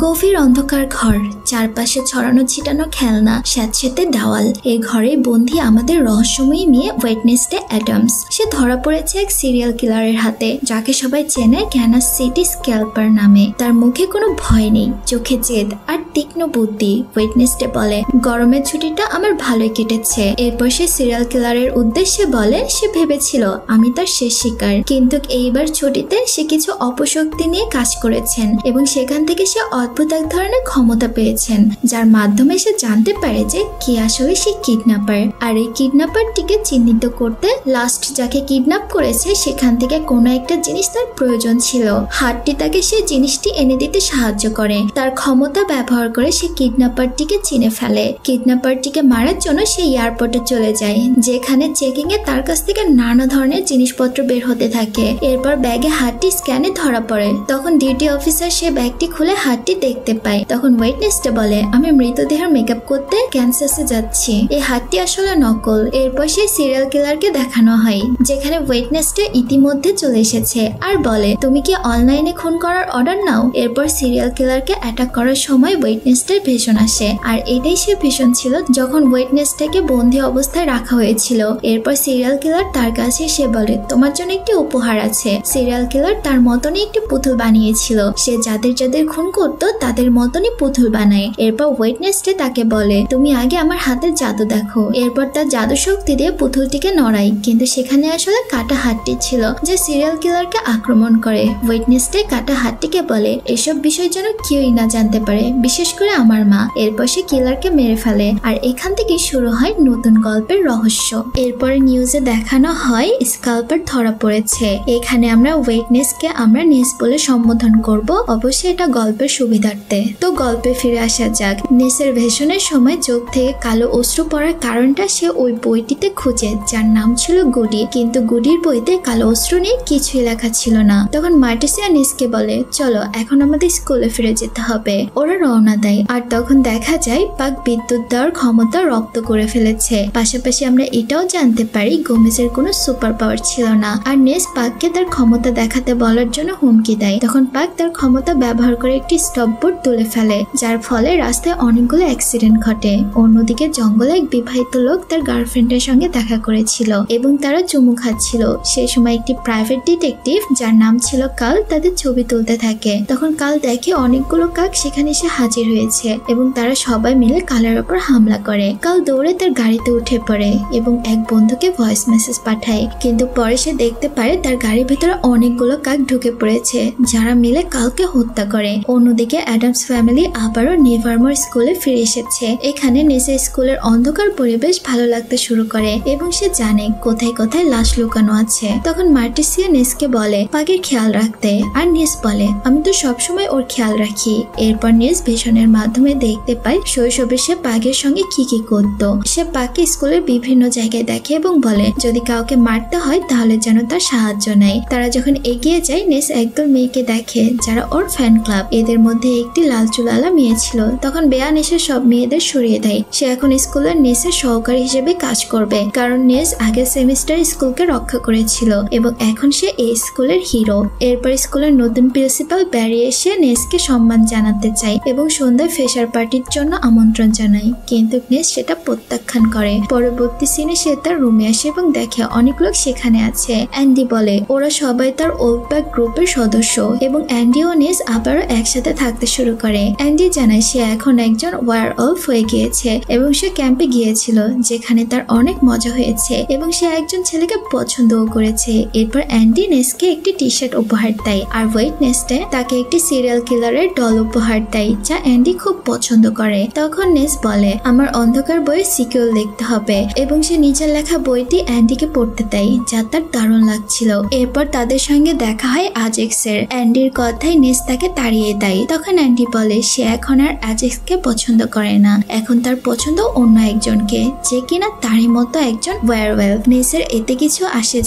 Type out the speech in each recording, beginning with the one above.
গভীর অন্ধকার ঘর, চারপাশে ছড়ানো ছিটানো খেলনা, স্যাঁতসেঁতে দেওয়াল। এই ঘরে বন্দী আমাদের রহস্যময়ী মেয়ে ওয়েডনেসডে অ্যাডামস। সে ধরা পড়েছে এক সিরিয়াল কিলারের হাতে, যাকে সবাই চেনে ক্যানাস সিটি স্ক্যাল্পার নামে। তার মুখে কোনো ভয় নেই, চোখে জেদ আর তীক্ষ্ণ বুদ্ধি। ওয়েডনেসডে বলে, গরমের ছুটিটা আমার ভালোই কেটেছে। এরপর সে সিরিয়াল কিলারের উদ্দেশ্যে বলে সে ভেবেছিল আমি তার শেষ শিকার, কিন্তু এইবার ছুটিতে সে কিছু অপশক্তি নিয়ে কাজ করেছেন এবং সেখান থেকে সে অদ্ভুত এক ধরনের ক্ষমতা পেয়েছেন, যার মাধ্যমে সে জানতে পারে যে কে আসলে সে কিডন্যাপার। আর এই কিডন্যাপারটিকে চিহ্নিত করতে লাস্ট যাকে কিডন্যাপ করেছে সেখান থেকে কোনো একটা জিনিস তার প্রয়োজন ছিল। হাতটি তাকে সে জিনিসটি এনে দিতে সাহায্য করে। তার ক্ষমতা ব্যবহার করে সে কিডন্যাপারটিকে চিনে ফেলে। কিডন্যাপারটিকে মারার জন্য সে এয়ারপোর্টে চলে যায়, যেখানে চেকিং এ তার কাছ থেকে নানা ধরনের জিনিসপত্র বের হতে থাকে। এরপর ব্যাগে হাতটি স্ক্যানে ধরা পড়ে। তখন ডিউটি অফিসার সে ব্যাগটি খুলে হাতটি দেখতে পায়। তখন ওয়েটনেসডে বলে, আমি মৃতদেহের মেকআপ করতে ক্যান্সাসে যাচ্ছি, এই হাতটি আসলে নকল। এরপর সেই সিরিয়াল কিলারকে দেখানো হয়, যেখানে ওয়েটনেসডে ইতিমধ্যে চলে এসেছে আর বলে, তুমি কি অনলাইনে খুন করার অর্ডার নাও? এরপর সিরিয়াল কিলারকে অ্যাটাক করার সময় ওয়েটনেসডের ভীষণ আসে, আর এটাই সে ভীষণ ছিল যখন ওয়েটনেসডেকে বন্দী অবস্থায় রাখা হয়েছিল। এরপর সিরিয়াল কিলার তার কাছে সে বলে, তোমার জন্য একটি উপহার আছে। সিরিয়াল কিলার তার মতনই একটি পুতুল বানিয়েছিল। সে যাদের যাদের খুন করতো তাদের মতনই পুতুল বানায়। এরপর ওয়েটনেসডে তাকে বলে, তুমি আগে আমার হাতের জাদু দেখো। এরপর তার জাদু শক্তি দিয়ে পুতুলটিকে নড়ায়, কিন্তু সেখানে আসলে কাটা হাতটি ছিল, যে সিরিয়াল কিলারকে আক্রমণ করে। ওয়েটনেসডে কাটা হাতটিকে বলে, এসব বিষয় যেন কেউই না জানতে পারে, বিশেষ করে আমার মা। এরপর সে কিলারকে মেরে ফেলে, আর এখান থেকে শুরু হয় নতুন গল্পের রহস্য। এরপরে নিউজে দেখানো হয় স্ক্যাল্পার ধরা পড়েছে। এখানে আমরা ওয়েটনেসকে আমরা নেস বলে সম্বোধন করব, অবশ্যই এটা গল্পের সুবিধার্থে। তো গল্পে ফিরে আসা যাক। নেসের ভেষণের সময় চোখ থেকে কালো অশ্রু পড়ার কারণটা সে ওই বইটিতে খুঁজে, যার নাম ছিল গুডি, কিন্তু গুডির বইতে কালো অশ্রু নিয়ে কিছুই লেখা ছিল না। তখন মার্টিসিয়া নেসকে বলে, চলো এখন আমাদের স্কুলে ফিরে যেতে হবে। ওরা রওনা দেয়, আর তখন দেখা যায় পাক বিদ্যুৎ দেওয়ার ক্ষমতা রপ্ত করে ফেলেছে। পাশাপাশি আমরা এটাও জানতে পারি গোমেজের কোনো সুপার পাওয়ার ছিল না, আর নেস পাককে তার ক্ষমতা দেখাতে বলার জন্য হুমকি দেয়। তখন পাক তার ক্ষমতা ব্যবহার করে একটি স্টপবোর্ড তুলে ফেলে, যার ফলে রাস্তায় অনেকগুলো অ্যাক্সিডেন্ট ঘটে। অন্যদিকে জঙ্গলে এক বিবাহিত লোক তার গার্লফ্রেন্ডের সঙ্গে দেখা করেছিল এবং তারা চুমু খাচ্ছিল। সেই সময় একটি প্রাইভেট ডিটেকটিভ যার নাম ছিল কাল তাদের ছবি তুলতে থাকে। তখন কাল দেখে অনেকগুলো কাক সেখানে এসে হাজির হয়েছে এবং তারা সবাই মিলে কালের ওপর হামলা করে। কাল দৌড়ে তার গাড়িতে উঠে পড়ে এবং এক বন্ধুকে ভয়েস মেসেজ পাঠায়, কিন্তু পরে সে দেখতে পারে তার গাড়ির ভিতরে অনেকগুলো কাক ঢুকে পড়েছে, যারা মিলে কালকে হত্যা করে। অন্যদিকে অ্যাডামস ফ্যামিলি আবারও নেভারমোর স্কুলে ফিরে এসেছে। এখানে নেসের স্কুলের অন্ধকার পরিবেশ ভালো লাগতে শুরু করে এবং সে জানে কোথায় কোথায় লাশ লুকানো আছে। তখন মার্টিসিয়া নেসকে বলে পাকের খেয়াল রাখতে, আর নেস বলে, আমি তো সবসময় ওর খেয়াল রাখি। এরপর নেস ভীষণের মাধ্যমে দেখতে পায় শৈশবে সে পাকের সঙ্গে কি কি করতো। সে পাকে স্কুলের বিভিন্ন জায়গায় দেখে এবং বলে যদি কাউকে মারতে হয় তাহলে যেন তার সাহায্য নেয়। তারা যখন এগিয়ে যায়, নেস একদল মেয়েকে দেখে যারা ওর ফ্যান ক্লাব। এদের মধ্যে একটি লাল চুলালা মেয়ে ছিল। তখন বেয়া নেসের সব মেয়েদের সরিয়ে দেয়। সে এখন স্কুলের নেসের সহকারী হিসেবে কাজ করবে, কারণ নেস আগের সেমিস্টার স্কুলকে রক্ষা করেছিল এবং এখন সে এই স্কুলের হিরো। এরপর স্কুলের নতুন প্রিন্সিপাল ব্যারি এসে নেসকে সম্মান জানাতে চায় এবং সন্ধ্যায় ফ্রেশার পার্টির জন্য আমন্ত্রণ জানায়, কিন্তু নেস সেটা প্রত্যাখ্যান করে। পরবর্তী সিনে সে তার রুমে আসে এবং দেখে অনেক লোক সেখানে আছে। অ্যান্ডি বলে ওরা সবাই তার ওল্ডব্যাক গ্রুপের সদস্য এবং অ্যান্ডি ও নেস আবারও একসাথে থাকতে শুরু করে। অ্যান্ডি জানায় সে এখন একজন ওয়ারওলফ হয়ে গিয়েছে এবং সে ক্যাম্পে গিয়েছিল, যেখানে তার অনেক মজা হয়েছে এবং সে একজন ছেলেকে পছন্দও করেছে। এরপর অ্যান্ডি নেসকে একটি টি শার্ট উপহার দেয়, আর ওয়েটনেসডে তাকে একটি সিরিয়াল কিলারের ডল উপহার দেয়, যা অ্যান্ডি খুব পছন্দ করে। তখন নেস বলে আমার অন্ধকার বইয়ের সিকিউল দেখতে হবে এবং সে নিজের লেখা বইটি অ্যান্ডিকে পড়তে দেয়, যা তার দারুণ লাগছিল। এরপর তাদের সঙ্গে দেখা হয় অ্যাজেক্সের। অ্যান্ডির কথায় নেস তাকে তাড়িয়ে দেয়। তখন অ্যান্ডি বলে সে এখন আর অ্যাজেক্সকে পছন্দ করে না, এখন তার পছন্দ অন্য একজনকে, যে যে কিনা তারই মতো একজন ওয়্যারওয়েলভ। নেসের এতে কিছু আসে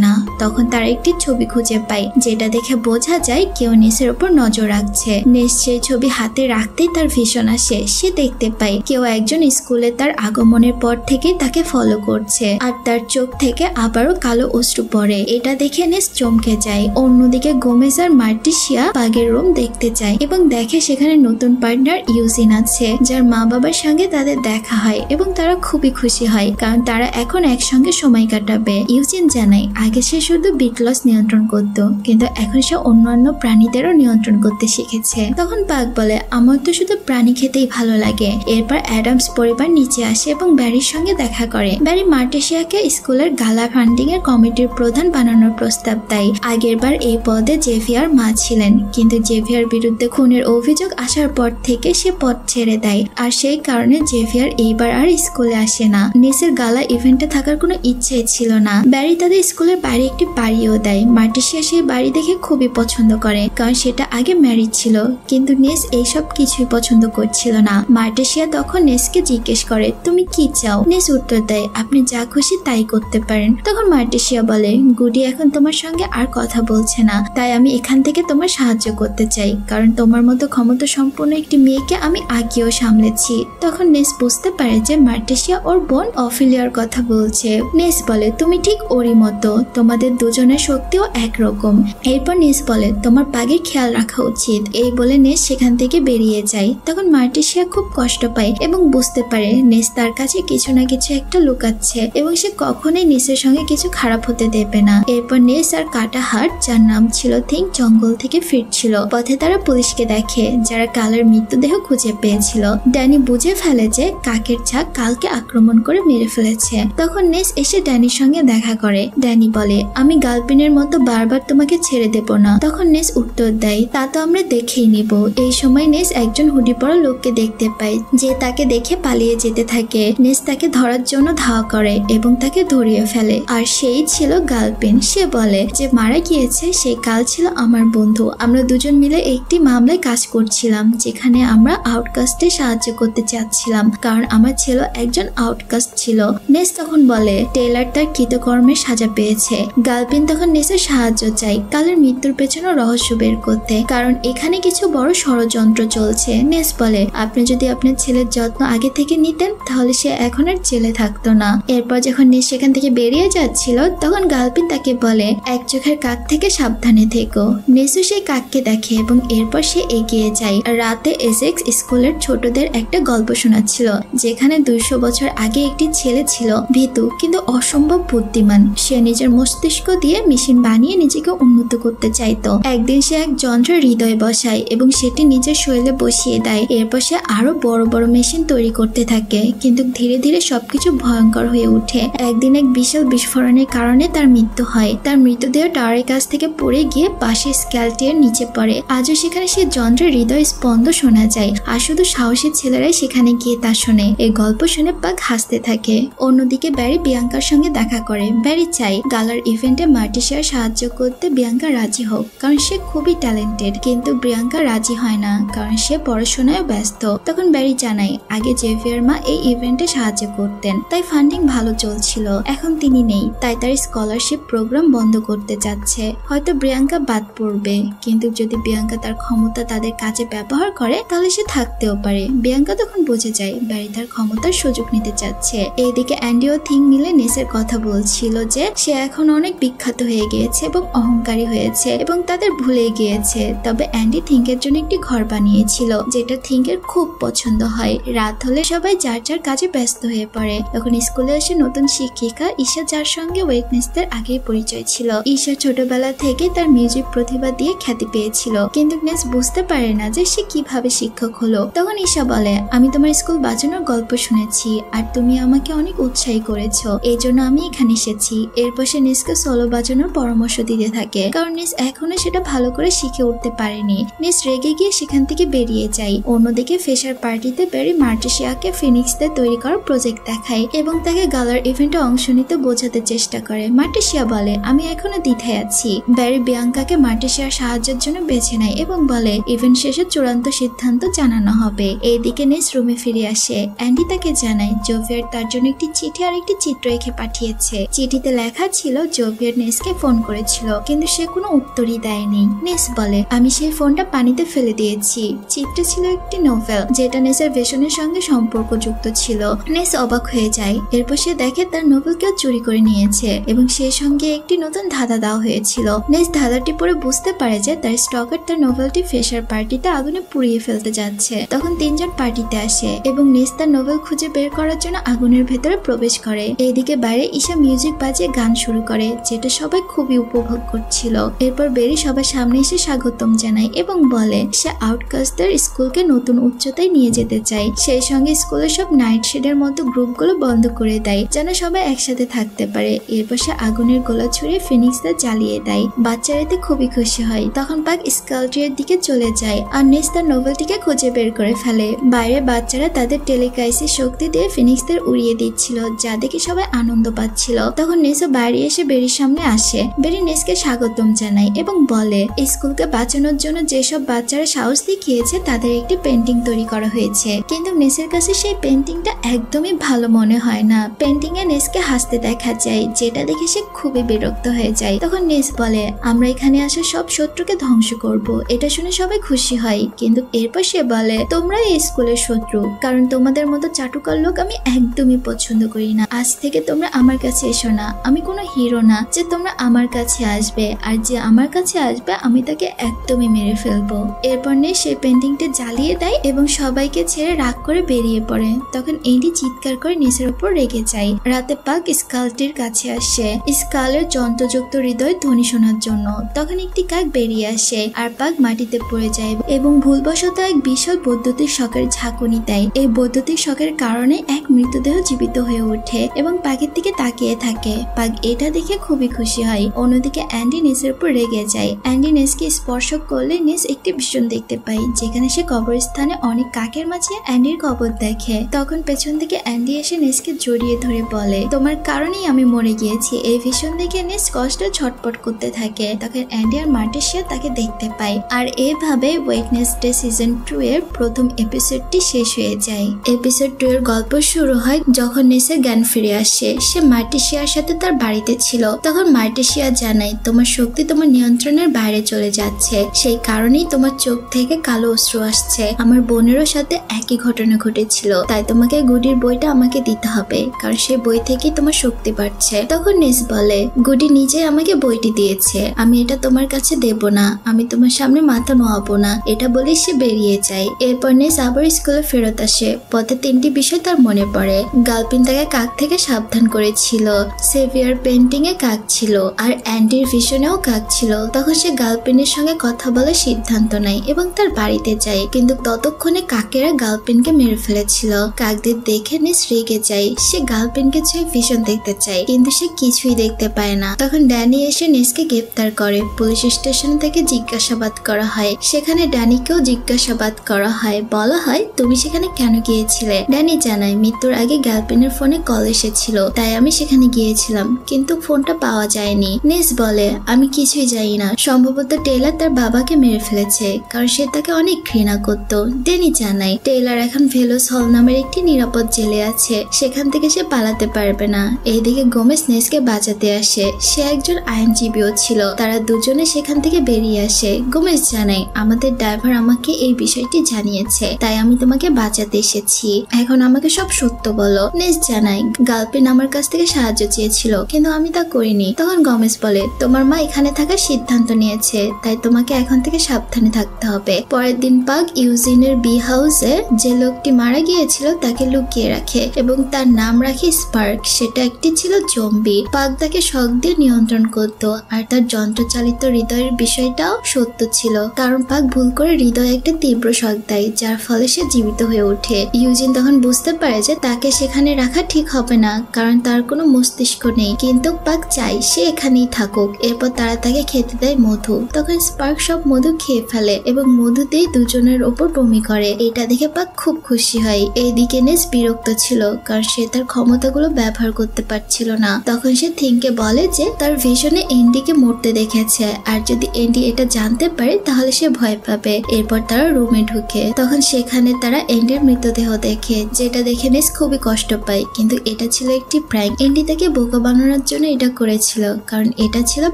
না। তখন তারা একটি ছবি খুঁজে পায়, যেটা দেখে বোঝা যায় কেউ নেসের উপর নজর রাখছে। নেস সেই ছবি হাতে রাখতেই তার ভিশন আসে। সে দেখতে পায় কেউ একজন স্কুলে তার আগমনের পর থেকে তাকে ফলো করছে, আর তার চোখ থেকে আবারও কালো অশ্রু পড়ে। এটা দেখে নেস চমকে যায়। অন্যদিকে গোমেজ আর মার্টিসিয়া বাগের রুম দেখতে যায় এবং দেখে সেখানে নতুন পার্টনার ইউজিন আছে, যার মা বাবার সঙ্গে তাদের দেখা হয় এবং তারা খুবই খুশি হয় কারণ তারা এখন একসঙ্গে সময় কাটাবে। ইউজিন জানায় আগে সে শুধু বিটলস নিয়ন্ত্রণ করত, কিন্তু এখন সে অন্যান্য প্রাণীদেরও নিয়ন্ত্রণ করতে শিখেছে। তখন বাগ বলে আমার তো শুধু প্রাণী খেতেই ভালো লাগে। এরপর অ্যাডামস পরিবার নিচে আসে এবং ব্যারির সঙ্গে দেখা করে। ব্যারি মার্টিসিয়াকে স্কুলের গালা ফান্ডিং এর কমিটির প্রধান বানানোর প্রস্তাব দেয়। আগের বার এই পদে জেভিয়ার মা ছিলেন, কিন্তু জেভিয়ার বিরুদ্ধে খুনের অভিযোগ আসার পর থেকে সে পদ ছেড়ে দেয়, আর সেই কারণে জেভিয়ার এইবার আর স্কুলে আসে না। নেসের গালা ইভেন্টে থাকার কোনো ইচ্ছাই ছিল না। ব্যারি তাদের স্কুলের বাইরে একটি বাড়িও দেয়। মার্টিসিয়া সেই বাড়ি দেখে খুবই পছন্দ করে, কারণ সেটা আগে ম্যারিড ছিল, কিন্তু নেস এইসব কিছুই পছন্দ করছিল না। মার্টিসিয়া তখন নেসকে জিজ্ঞেস করে তুমি কি চাও? নেস উত্তর দেয় আপনি যা খুশি তাই করতে পারেন। তখন মার্টিসিয়া বলে গুডি এখন তোমার সঙ্গে আর কথা বলছে না, তাই আমি এখান থেকে তোমার সাহায্য করতে চাই, কারণ তোমার মতো ক্ষমতা সম্পন্ন একটি মেয়েকে আমি আগেও সামলেছি। তখন নেস বুঝতে পারে যে মার্টিসিয়া ওর বোন অফিলিয়ার কথা বলছে। নেস বলে তুমি ঠিক ওরই মতো, তোমাদের দুজনের শক্তিও একরকম। এরপর নেস বলে তোমার বাঘের খেয়াল রাখা উচিত। এই বলে নেস সেখান থেকে বেরিয়ে যায়। তখন মার্টিসিয়া খুব কষ্ট পায় এবং বুঝতে পারে নেস তার কাছে কিছু না কিছু একটা লুকাচ্ছে এবং সে কখনোই নেসের সঙ্গে কিছু খারাপ হতে দেবে না। এরপর নেস আর কাটা হার্ট, যার নাম ছিল থিং, জঙ্গল থেকে ফিরছিল। পথে তারা পুলিশকে দেখে, যারা কালের মৃতদেহ খুঁজে পেয়েছিল। ড্যানি বুঝে ফেলে যে কাকের ঝাঁক কালকে আক্রমণ করে মেরে ফেলেছে। তখন নেস এসে ড্যানির সঙ্গে দেখা করে। ড্যানি বলে আমি গালপিনের মতো বারবার তোমাকে ছেড়ে দেব না। তখন নেস উত্তর দেয় তা তো আমরা দেখেই নিব। এই সময় নেস একজন হুডি পরা লোককে দেখতে পায়, যে তাকে দেখে পালিয়ে যেতে থাকে। নেস তাকে ধরার জন্য ধাওয়া করে এবং তাকে ধরিয়ে ফেলে, আর সেই ছিল গালপিন। সে বলে যে মারা গিয়েছে সেই কাল ছিল আমার বন্ধু। আমরা দুজন মিলে একটি মামলায় কাজ করছিলাম, যেখানে আমরা আউটকাস্টে সাহায্য করতে চাচ্ছিলাম, কারণ আমার ছেলে একজন আউটকাস্ট ছিল। নেস তখন বলে টেইলার তার কৃতকর্মের সাজা পেয়েছে। গালপিন তখন নেসের সাহায্য চায় কালের মৃত্যুর পেছনে রহস্য বের করতে, কারণ এখানে কিছু বড় ষড়যন্ত্র চলছে। নেস বলে আপনি যদি আপনার ছেলের যত্ন আগে থেকে নিতেন তাহলে সে এখন আর জেলে থাকতো না। এরপর যখন নেস সেখান থেকে বেরিয়ে যাচ্ছিল তখন গালপিন তাকে বলে এক চোখের কাক থেকে সাবধানে থেকো। নেসও সেই কাককে দেখে এবং এরপর সে এগিয়ে যায়। রাতে এসেক্স স্কুলের ছোটদের একটা গল্প শোনাচ্ছিল, যেখানে 200 বছর আগে একটি ছেলে ছিল ভীতু কিন্তু অসম্ভব বুদ্ধিমান। সে নিজের মস্তিষ্ক দিয়ে মেশিন বানিয়ে নিজেকে উন্নত করতে চাইতো। একদিন সে এক যন্ত্রের হৃদয় বসায় এবং সেটি নিজের শরীরে বসিয়ে দেয়। এরপর সে আরো বড় বড় মেশিন তৈরি করতে থাকে, কিন্তু ধীরে ধীরে সবকিছু ভয়ঙ্কর হয়ে ওঠে। একদিন এক বিশাল বিস্ফোরণের কারণে তার মৃত্যু হয়। তার মৃতদেহ টাওয়ারের কাছ থেকে পড়ে গিয়ে পাশে স্ক্যালটিয়ার নিচে পড়ে। আজও সেখানে সে যন্ত্রের হৃদয় স্পন্দ শোনা যায়, আর শুধু সাহসী ছেলেরাই সেখানে গিয়ে তা শোনে। এই গল্প শুনে পাক হাসতে থাকে। অন্যদিকে ব্যারি বিয়াঙ্কার সঙ্গে দেখা করে। ব্যারি চাই গালার ইভেন্টে মার্টিসিয়ার সাহায্য করতে বিয়াঙ্কা রাজি হোক, কারণ সে খুবই ট্যালেন্টেড, কিন্তু বিয়াঙ্কা রাজি হয় না কারণ সে পড়াশোনায় ব্যস্ত। তখন ব্যারি জানায় আগে জেভিয়ার মা এই ইভেন্টে সাহায্য করতেন, তাই ফান্ডিং ভালো চলছিল। এখন তিনি নেই, তাই তার স্কলারশিপ প্রোগ্রাম বন্ধ করতে যাচ্ছে। হয়তো বিয়াঙ্কা বাদ পড়বে, কিন্তু যদি বিয়াঙ্কা তার ক্ষমতা তাদের কাজে ব্যবহার করে তাহলে সে থাকতেও পারে। বিয়াঙ্কা তখন বুঝে যায় ব্যারি তার ক্ষমতার সুযোগ নিতে চাচ্ছে। এইদিকে অ্যান্ডি ও থিং মিলে নেসের কথা বলছিল যে সে এখন অনেক বিখ্যাত হয়ে গিয়েছে এবং অহংকারী হয়েছে এবং তাদের ভুলে গিয়েছে। তবে অ্যান্ডি থিঙ্কের জন্য একটি ঘর বানিয়েছিল, যেটা থিঙ্কের খুব পছন্দ হয়। রাত হলে সবাই যার যার কাজে ব্যস্ত হয়ে পড়ে। তখন স্কুলে এসে নতুন শিক্ষিকা ঈশা, যার সঙ্গে ওয়েটনেসদের আগেই পরিচয় ছিল। ঈশা ছোটবেলা থেকে তার মিউজিক প্রতিভা দিয়ে খ্যাতি পেয়েছিল, কিন্তু নেস বুঝতে পারে না যে সে কিভাবে শিক্ষক হলো। তখন ঈশা বলে আমি তোমার স্কুল বাজানোর গল্প শুনেছি আর তুমি আমাকে অনেক উৎসাহী করেছো, এই জন্য আমি এখানে এসেছি। এরপর সে নেসকে সোলো বাজানোর পরামর্শ দিতে থাকে, কারণ নেস এখনো সেটা ভালো করে শিখে উঠতে পারেনি। নেস রেগে গিয়ে সেখান থেকে বেরিয়ে যায়। অন্যদিকে ফেশার পার্টিতে ব্যারি মার্টিসিয়াকে ফিনিক্সদের তৈরি করা প্রজেক্ট দেখায় এবং তাকে গালার ইভেন্টে অংশ নিতে বোঝাতে চেষ্টা করে। মার্টিসিয়া বলে আমি এখনো দ্বিধায় আছি। ব্যারি বিয়াঙ্কাকে মার্টিসিয়ার সাহায্যের জন্য বেছে নেয় এবং বলে ইভেন্ট শেষে চূড়ান্ত সিদ্ধান্ত জানানো হবে। এইদিকে নেস রুমে ফিরে আসে। অ্যান্ডি তাকে জানায় জোভিয়ার তার জন্য একটি চিঠি আর একটি চিত্র এঁকে পাঠিয়েছে। চিঠিতে লেখা ছিল জোভিয়ার নেসকে ফোন করেছিল, কিন্তু সে কোনো উত্তরই দেয়নি। নেস বলে, আমি সেই ফোনটা পানিতে ফেলে দিয়েছি। চিত্রে ছিল একটি নোভেল, যেটা নেসের ভিশনের সঙ্গে সম্পর্কযুক্ত ছিল। নেস অবাক হয়ে যায়। এরপর সে দেখে তার নোভেল কেউ চুরি করে নিয়েছে এবং সেই সঙ্গে একটি নতুন ধাঁধা দেওয়া হয়েছিল। নেস ধাঁধাটি পরে বুঝতে পারে যে তার স্টকার তার নোভেলটি ফ্রেশার পার্টিতে আগুনে পুড়িয়ে ফেলতে যাচ্ছে। তখন তিনজন পার্টিতে আসে এবং নেস তার নোভেল খুঁজে বের করার জন্য আগুনের ভেতরে প্রবেশ করে। এইদিকে বাইরে ঈশা মিউজিক বাজিয়ে গান শুরু করে, যেটা সবাই খুবই উপভোগ করছিল। এরপর বেরি সবার সামনে এসে স্বাগতম জানায় এবং বলে সে আউটকাস্টদের স্কুলকে নতুন উচ্চতায় নিয়ে যেতে চায়। সেই সঙ্গে স্কুলের সব নাইট শেডের মতো গ্রুপগুলো বন্ধ করে দেয়, যেন সবাই একসাথে থাকতে পারে। এরপর সে আগুনের গোলা ছুড়ে ফিনিক্সদের জ্বালিয়ে দেয়। বাচ্চারা এতে খুবই খুশি হয়। তখন পাক স্কালটির দিকে চলে যায় আর নেস তার নোভেলটিকে খুঁজে বের করে ফেলে। বাইরে বাচ্চারা তাদের টেলিকাইসিস শক্তি দিয়ে ফিনিক্সদের উড়িয়ে দিচ্ছিল, যা দেখে সবাই আনন্দ পাচ্ছিল। তখন নেসও বাইরে এসে বেরির সামনে আসে। বেরি নেসকে স্বাগতম জানায় এবং বলে স্কুলকে বাঁচানোর জন্য যেসব বাচ্চারা সাহস দেখিয়েছে তাদের একটি পেন্টিং তৈরি করা হয়েছে, কিন্তু নেসের কাছে সেই পেন্টিংটা একদমই ভালো মনে হয় না। পেন্টিং এ নেসকে হাসতে দেখা যায়, যেটা দেখে সে খুবই বিরক্ত হয়ে যায়। তখন নেস বলে আমরা এখানে আসা সব শত্রুকে ধ্বংস করব। এটা শুনে সবাই খুশি হয়, কিন্তু এরপর সে বলে তোমরা এই স্কুলের শত্রু, কারণ তোমাদের মতো চাটুকার লোক আমি একদমই পছন্দ করি না। আজ থেকে তোমরা আমার কাছে এসো না। আমি কোনো হিরো না যে তোমরা আমার কাছে আসবে, আর যে আমার কাছে আসবে আমি তাকে একদমই মেরে ফেলবো। এরপর নেস সেই পেন্টিংটা জ্বালিয়ে দেয় এবং সবাইকে ছেড়ে রাগ করে বেরিয়ে পড়ে। তখন এন্ডি চিৎকার করে নেসের উপর রেগে যায়। রাতে পাক স্কালটির কাছে আসে স্কালের যন্ত্রযুক্ত হৃদয় ধ্বনি শোনার জন্য। তখন একটি কাক বেরিয়ে আসে আর পাক মাটিতে পড়ে যায় এবং ভুলবশত এক বিশাল বৈদ্যুতিক শকের ঝাঁকুনি দেয়। এই বৈদ্যুতিক শকের কারণে এক মৃতদেহ জীবিত হয়ে ওঠে এবং পাকের দিকে তাকিয়ে থাকে। পাক এটা দেখে খুবই খুশি হয়। অন্যদিকে অ্যান্ডি নেসের উপর রেগে যায়। অ্যান্ডি নেসকে স্পর্শ করলে নেস একটি ভীষণ দেখতে পায়, যেখানে সে কবরস্থানে অনেক কাকের মাঝে অ্যান্ডির কবর দেখে। তখন পেছন থেকে অ্যান্ডি এসে নেসকে জড়িয়ে ধরে বলে তোমার কারণেই আমি মরে গিয়েছি। এই ভীষণ দেখে নেস কষ্ট ছটপট করতে থাকে। তখন অ্যান্ডি আর মার্টিসিয়া তাকে দেখতে পায় আর এভাবে ওয়েডনেসডে সিজন 2 এর প্রথম এপিসোডটি শেষ হয়ে যায়। এপিসোড 2 এর গল্প শুরু হয় যখন নেসের জ্ঞান ফিরে আসে। সে মার্টিসিয়ার সাথে তার বাড়িতে ছিল। তখন মার্টিসিয়া জানায় তোমার শক্তি তোমার নিয়ন্ত্রণের বাইরে চলে যাচ্ছে, সেই কারণেই তোমার চোখ থেকে কালো অশ্রু আসছে। আমার বোনেরও সাথে একই ঘটনা ঘটেছিল, তাই তোমাকে গুডির বইটা আমাকে দিতে হবে, কারণ সেই বই থেকেই তোমার শক্তি বাড়ছে। তখন নেস বলে গুডি নিজে আমাকে বইটি দিয়েছে, আমি এটা তোমার কাছে দেব না, আমি তোমার সামনে মাথা নোয়াবো না। এটা বলে সে বেরিয়ে যায়। এরপর নেস আবার স্কুলে ফেরত আসে। পথে 3টি বিষয় তার মনে পড়ে। গালপিন তাকে কাক থেকে সাবধান করেছিল, সেভিয়ার পেন্টিং এ কাক ছিল আর অ্যান্ডির ভিশনেও কাক ছিল। তখন সে গালপিনের সঙ্গে কথা বলে সিদ্ধান্ত নেয় এবং তার বাড়িতে যায়, কিন্তু ততক্ষণে কাকেরা গালপিনকে মেরে ফেলেছিল। কাকদের দেখে নেস রেগে যায়। সে গালপিনকে ছুঁয়ে ভিশন দেখতে চায়, কিন্তু সে কিছুই দেখতে পায় না। তখন ড্যানি এসে নেসকে গ্রেপ্তার করে। পুলিশ স্টেশন থেকে জিজ্ঞাসাবাদ করা হয়। সেখানে ড্যানিকেও জিজ্ঞাসাবাদ করা হয়। বলা হয় তুমি সেখানে কেন গিয়েছিলে? ড্যানি জানায় মৃত্যুর আগে গালপিনের ফোনে কল এসেছিল, তাই আমি সেখানে গিয়েছিলাম, কিন্তু ফোনটা পাওয়া যায়নি। নেস বলে আমি কিছুই জানি না, সম্ভবত টেইলার তার বাবাকে মেরে ফেলেছে, কারণ সে তাকে অনেক ঘৃণা করত। ড্যানি জানায় টেইলার এখন ভেলোস হল নামের একটি নিরাপদ জেলে আছে, সেখান থেকে সে পালাতে পারবে না। এইদিকে গোমেজ নেসকে বাঁচাতে আসে। সে একজন আইনজীবীও ছিল। তারা দুজনে সেখান থেকে বেরিয়ে আসে। গোমেজ জানায় আমাদের ড্রাইভার আমাকে এই বিষয়টি জানিয়েছে, তাই আমি তোমাকে বাঁচাতে এসেছি। এখন আমাকে সব সত্য বলো। নেস জানায় গালপিন আমার কাছ থেকে সাহায্য চেয়েছিল, কিন্তু আমি তা করিনি। তখন গোমেজ বলে তোমার মা এখানে থাকার সিদ্ধান্ত নিয়েছে, তাই তোমাকে এখন থেকে সাবধানে থাকতে হবে। পরের দিন পাক ইউজিনের বি হাউসে যে লোকটি মারা গিয়েছিল তাকে লুকিয়ে রাখে এবং তার নাম রাখে স্পার্ক। সেটা একটি ছিল জম্বি। পাক তাকে শক দিয়ে নিয়ন্ত্রণ করত আর তার যন্ত্রচালিত হৃদয়ের বিষয়টাও সত্য ছিল, কারণ পাক ভুল করে হৃদয়ে একটা তীব্র শক দেয়, যার ফলে সে জীবিত হয়ে ওঠে। ইউজিন তখন বুঝতে পারে যে তাকে সেখানে রাখা ঠিক হবে না, কারণ তার কোনো মস্তিষ্ক নেই, কিন্তু পাক চাই সে এখানেই থাকুক। এরপর তারা তাকে খেতে দেয় মধু। তখন স্পার্ক সব মধু খেয়ে ফেলে এবং মধুতেই দুজনের ওপর বমি করে। এটা দেখে পাক খুব খুশি হয়। এইদিকে নেস বিরক্ত ছিল, কারণ সে তার ক্ষমতাগুলো ব্যবহার করতে পারছিল না। তখন সে থিংকে বলে যে তার ভিশনে এন্ডিকে মরতে দেখেছে, আর যদি এন্ডি এটা জানতে পারে তাহলে সে ভয় পাবে। এরপর তারা রুমে ঢুকে। তখন সেখানে তারা এন্ডির মৃতদেহ দেখে, যেটা দেখে নেস খুবই কষ্ট পায়, কিন্তু এটা ছিল একটি প্র্যাঙ্ক। এন্ডি তাকে বোকা বানানোর জন্য এটা করেছিল, কারণ এটা ছিল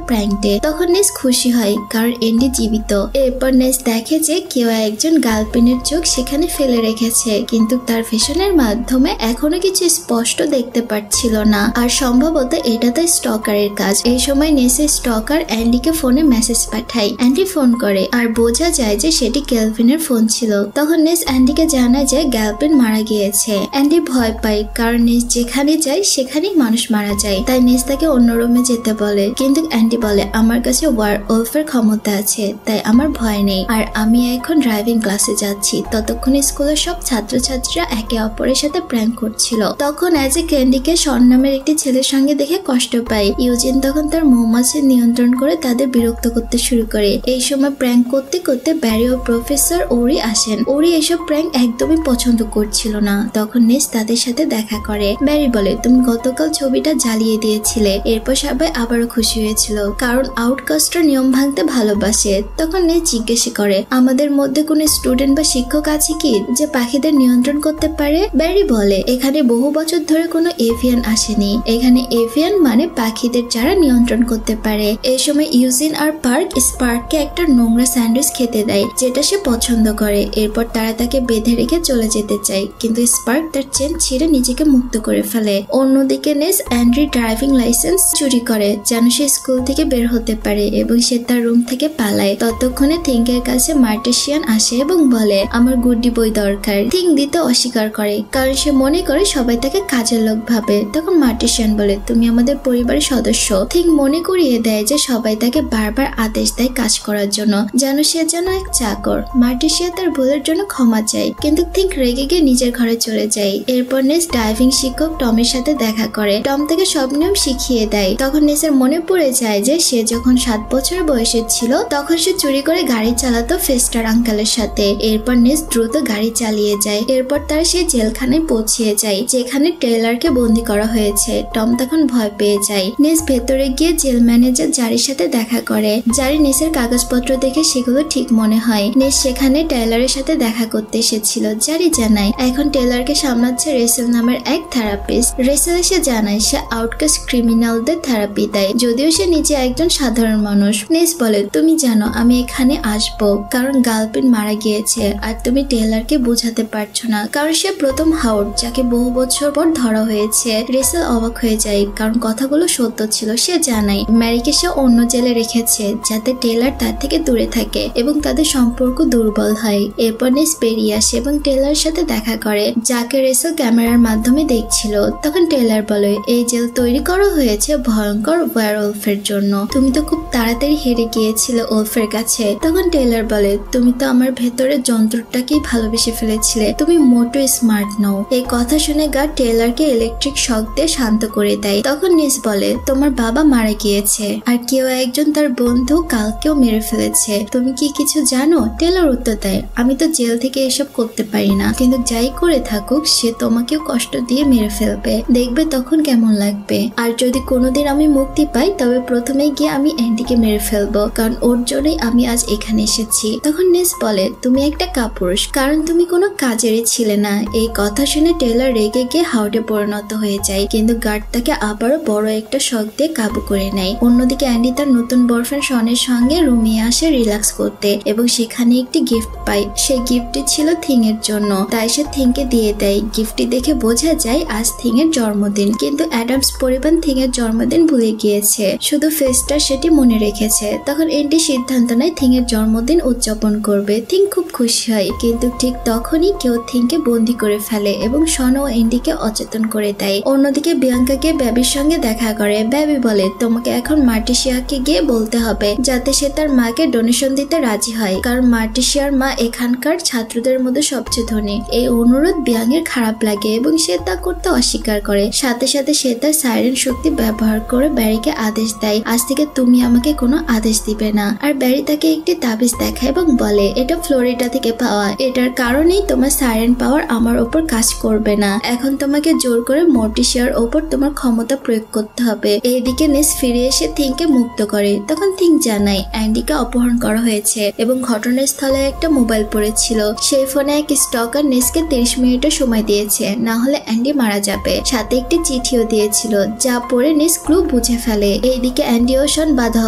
প্র্যাঙ্ক ডে। তখন নেস খুশি হয় কারণ এন্ডি জীবিত। এরপর নেস দেখে যে কেউ একজন গার্লফ্রেন্ডের চোখ সেখানে ফেলে রেখেছে, কিন্তু তার ভিশনের মাধ্যমে এখনো কিছু স্পষ্ট দেখতে পাচ্ছিল না, আর সম্ভবত এটা তার স্টকারের কাজ। এই সময় নেসের স্টকার অ্যান্ডিকে ফোনে মেসেজ পাঠায়। অ্যান্ডি ফোন করে আর বোঝা যায় যে সেটি কেলভিনের ফোন ছিল। তখন নেস অ্যান্ডিকে জানায় যে গার্লফ্রেন্ড মারা গিয়েছে। অ্যান্ডি ভয় পায় কারণ নেস যেখানে যায় সেখানেই মানুষ মারা যায়, তাই নেস তাকে অন্য রুমে যেতে বলে। কিন্তু অ্যান্ডি বলে আমার কাছে ওয়ার ওলফের ক্ষমতা আছে, তাই আমার ভয় নেই, আর আমি এখন ড্রাইভিং ক্লাসে যাচ্ছি। ততক্ষণে স্কুলের সব ছাত্রছাত্রীরা একে অপরের সাথে প্র্যাঙ্ক করছিল। তখন অ্যাজ এ ক্যান্ডিকে শন নামের একটি ছেলের সঙ্গে দেখে কষ্ট পায়। ইউজিন তখন তার মৌমাছি নিয়ন্ত্রণ করে তাদের বিরক্ত করতে শুরু করে। এই সময় প্র্যাঙ্ক করতে করতে ব্যারি ও প্রফেসর ওরি আসেন। ওরি এসব প্র্যাঙ্ক একদমই পছন্দ করছিল না। তখন নেস তাদের সাথে দেখা করে। ব্যারি বলে তুমি গতকাল ছবিটা জ্বালিয়ে দিয়েছিলে। এরপর সবাই আবারও খুশি হয়েছিল কারণ আউটকাস্টরা নিয়ম ভাঙতে ভালোবাসে। তখন নেস জিজ্ঞেস করে আমাদের মধ্যে কোন স্টুডেন্ট বা শিক্ষক আছে কি যে পাখিদের নিয়ন্ত্রণ করতে পারে? ব্যারি বলে এখানে বহু বছর ধরে কোনো এভিয়ান আসেনি। এখানে এভিয়ান মানে পাখিদের যারা নিয়ন্ত্রণ করতে পারে। এই সময় ইউজিন আর পার্ক স্পার্ককে একটা নোংরা স্যান্ডউইচ খেতে দেয় যেটা সে পছন্দ করে। এরপর তারা তাকে বেঁধে রেখে চলে যেতে চায়, কিন্তু স্পার্ক তার চেন ছিঁড়ে নিজেকে মুক্ত করে ফেলে। অন্যদিকে নেস অ্যান্ড্রি ড্রাইভিং লাইসেন্স চুরি করে যেন সে স্কুল থেকে বের হতে পারে এবং সে তার রুম থেকে পালায়। ততক্ষণে থিঙ্কের কাছে মার্টেশিয়ান আসে এবং বলে আমার গুড্ডি বই দরকার। থিঙ্ক দিতে অস্বীকার করে কারণ সে মনে করে সবাই তাকে কাজের লোক ভাবে। তখন মার্টেশিয়ান বলে তুমি আমাদের পরিবারের সদস্য। থিঙ্ক মনে করিয়ে দেয় যে সবাই তাকে বারবার আদেশ দেয় কাজ করার জন্য, যেন সে যেন এক চাকর। মার্টেশিয়া তার ভুলের জন্য ক্ষমা চায়, কিন্তু থিঙ্ক রেগে গিয়ে নিজের ঘরে চলে যায়। এরপর নেস ড্রাইভিং শিক্ষক টমের সাথে দেখা করে। টম তাকে সব নিয়ম শিখিয়ে দেয়। তখন নেসের মনে পড়ে যায় যে সে যখন 7 বছর বয়সের ছিল তখন সে চুরি করে গাড়ি চালাতো ফেস্টার আঙ্কেলের সাথে। এরপর নেস দ্রুত গাড়ি চালিয়ে যায়। এরপর তারা সেই জেলখানায় পৌঁছে যায় যেখানে টেইলরকে বন্দি করা হয়েছে। টম তখন ভয় পেয়ে যায়। নেস ভেতরে গিয়ে জেল ম্যানেজার জারির সাথে দেখা করে। জারি নেসের কাগজপত্র দেখে সেগুলো ঠিক মনে হয়। নেস সেখানে টেইলরের সাথে দেখা করতে এসেছিল। জারি জানায় এখন টেইলরকে সামলাচ্ছে রেসেল নামের এক থেরাপিস্ট। রেসেল এসে জানায় সে আউটকাস্ট ক্রিমিনালদের থেরাপি দেয়, যদিও সে নিজে একজন সাধারণ মানুষ। নেস বলে তুমি জানো আমি এখানে আসবো কারণ গার্লফ্রেন্ড মারা গিয়েছে আর তুমি টেইলরকে বোঝাতে পারছো না কারণ সে প্রথম হাউড যাকে বহু বছর পর ধরা হয়েছে। রেসেল অবাক হয়ে যায় কারণ কথাগুলো সত্য ছিল। সে জানায় ম্যারিকে সে অন্য জেলে রেখেছে যাতে টেইলর তার থেকে দূরে থাকে এবং তাদের সম্পর্ক দুর্বল হয়। এরপর নেস বেরিয়ে আসে এবং টেইলরের সাথে দেখা করে যাকে রেসেল ক্যামেরার মাধ্যমে দেখছিল। তখন টেইলর বলে এই জেল তৈরি করা হয়েছে ভয়ঙ্কর ওয়্যারওলফের জন্য। তুমি তো খুব তাড়াতাড়ি হেরে গিয়েছিলে ওলফের কাছে। তখন টেইলর বলে তুমি তো আমার ভেতরে যন্ত্রটাকেই ভালোবেসে ফেলেছিলে, তুমি মোটো স্মার্ট নও। এই কথা শুনে গার্ড টেইলরকে ইলেকট্রিক শক দিয়ে শান্ত করে দেয়। তখন নেস বলে তোমার বাবা মারা গিয়েছে আর কেউ একজন তার বন্ধু কালকেও মেরে ফেলেছে, তুমি কি কিছু জানো? টেইলর উত্তর দেয় আমি তো জেল থেকে এসব করতে পারি না, কিন্তু যাই করে থাকুক সে তোমাকেও কষ্ট দিয়ে মেরে ফেলবে, দেখবে তখন কেমন লাগবে। আর যদি কোনোদিন আমি মুক্তি পাই তবে প্রথমেই গিয়ে আমি অ্যান্ডিকে মেরে ফেলবো কারণ ওর জন্যই আমি আজ এখানে এসেছি। তখন নেস বলে তুমি একটা কাপুরুষ কারণ তুমি কোনো কাজেরই ছিলে না। এই কথা শুনে টেইলর রেগে গিয়ে হাউডে পরিণত হয়ে যায়, কিন্তু গার্ড তাকে আবারও বড় একটা শক দিয়ে কাবু করে নেয়। অন্যদিকে অ্যান্ডি তার নতুন বয়ফ্রেন্ড শনের সঙ্গে রুমে আসে রিল্যাক্স করতে এবং সেখানে একটি গিফট পায়। সেই গিফটটি ছিল থিংয়ের জন্য, তাই সে থিংকে দিয়ে দেয়। গিফটটি দেখে বোঝা যায় আজ থিংয়ের জন্মদিন, কিন্তু অ্যাডামস পরিবার থিংয়ের জন্মদিন ভুলে গিয়েছে, শুধু ফেস্টার সেটি মনে রেখেছে। তখন এন্ডি সিদ্ধান্ত নেয় থিংয়ের জন্মদিন উদযাপন করবে। থিং খুব খুশি হয়, কিন্তু ঠিক তখনই কেউ থিংকে বন্দি করে ফেলে এবং শন ও এন্ডিকে অচেতন করে দেয়। অন্যদিকে বিয়াঙ্কাকে ব্যাবির সঙ্গে দেখা করে। ব্যাবি বলে তোমাকে এখন মার্টিশিয়াকে গিয়ে বলতে হবে যাতে সে তার মাকে ডোনেশন দিতে রাজি হয়, কারণ মার্টিশিয়ার মা এখানকার ছাত্রদের মধ্যে সবচেয়ে ধনী। এই অনুরোধ বিয়াঙ্গের খারাপ লাগে এবং সে তা করতে অস্বীকার করে। সাথে সাথে সে তার সাইরেন শক্তি ব্যবহার করে ব্যারিকে আদেশ দেয় আজ থেকে তুমি আমাকে কোনো আদেশ দিবে না। আর ব্যারি তাকে একটি তাবিজ দেখায় এবং বলে এটা ফ্লোরিডা থেকে পাওয়া, এটার কারণেই তোমার সাইরেন পাওয়ার আমার ওপর কাজ করবে না। এখন তোমাকে জোর করে মর্টিশিয়ার ওপর তোমার ক্ষমতা প্রয়োগ করতে হবে। এইদিকে নেস ফিরে এসে থিংকে মুক্ত করে। তখন থিং জানায় অ্যান্ডিকে অপহরণ করা হয়েছে এবং ঘটনাস্থলে একটা মোবাইল পড়েছিল। সেই ফোনে এক স্টকার নেসকে 30 মিনিটের সময় দিয়ে দিয়েছে, না হলে অ্যান্ডি মারা যাবে। সাথে একটি চিঠিও দিয়েছিল যা পড়ে নেস ক্লু বুঝে ফেলে। এইদিকে অ্যান্ডি ও শন বাধা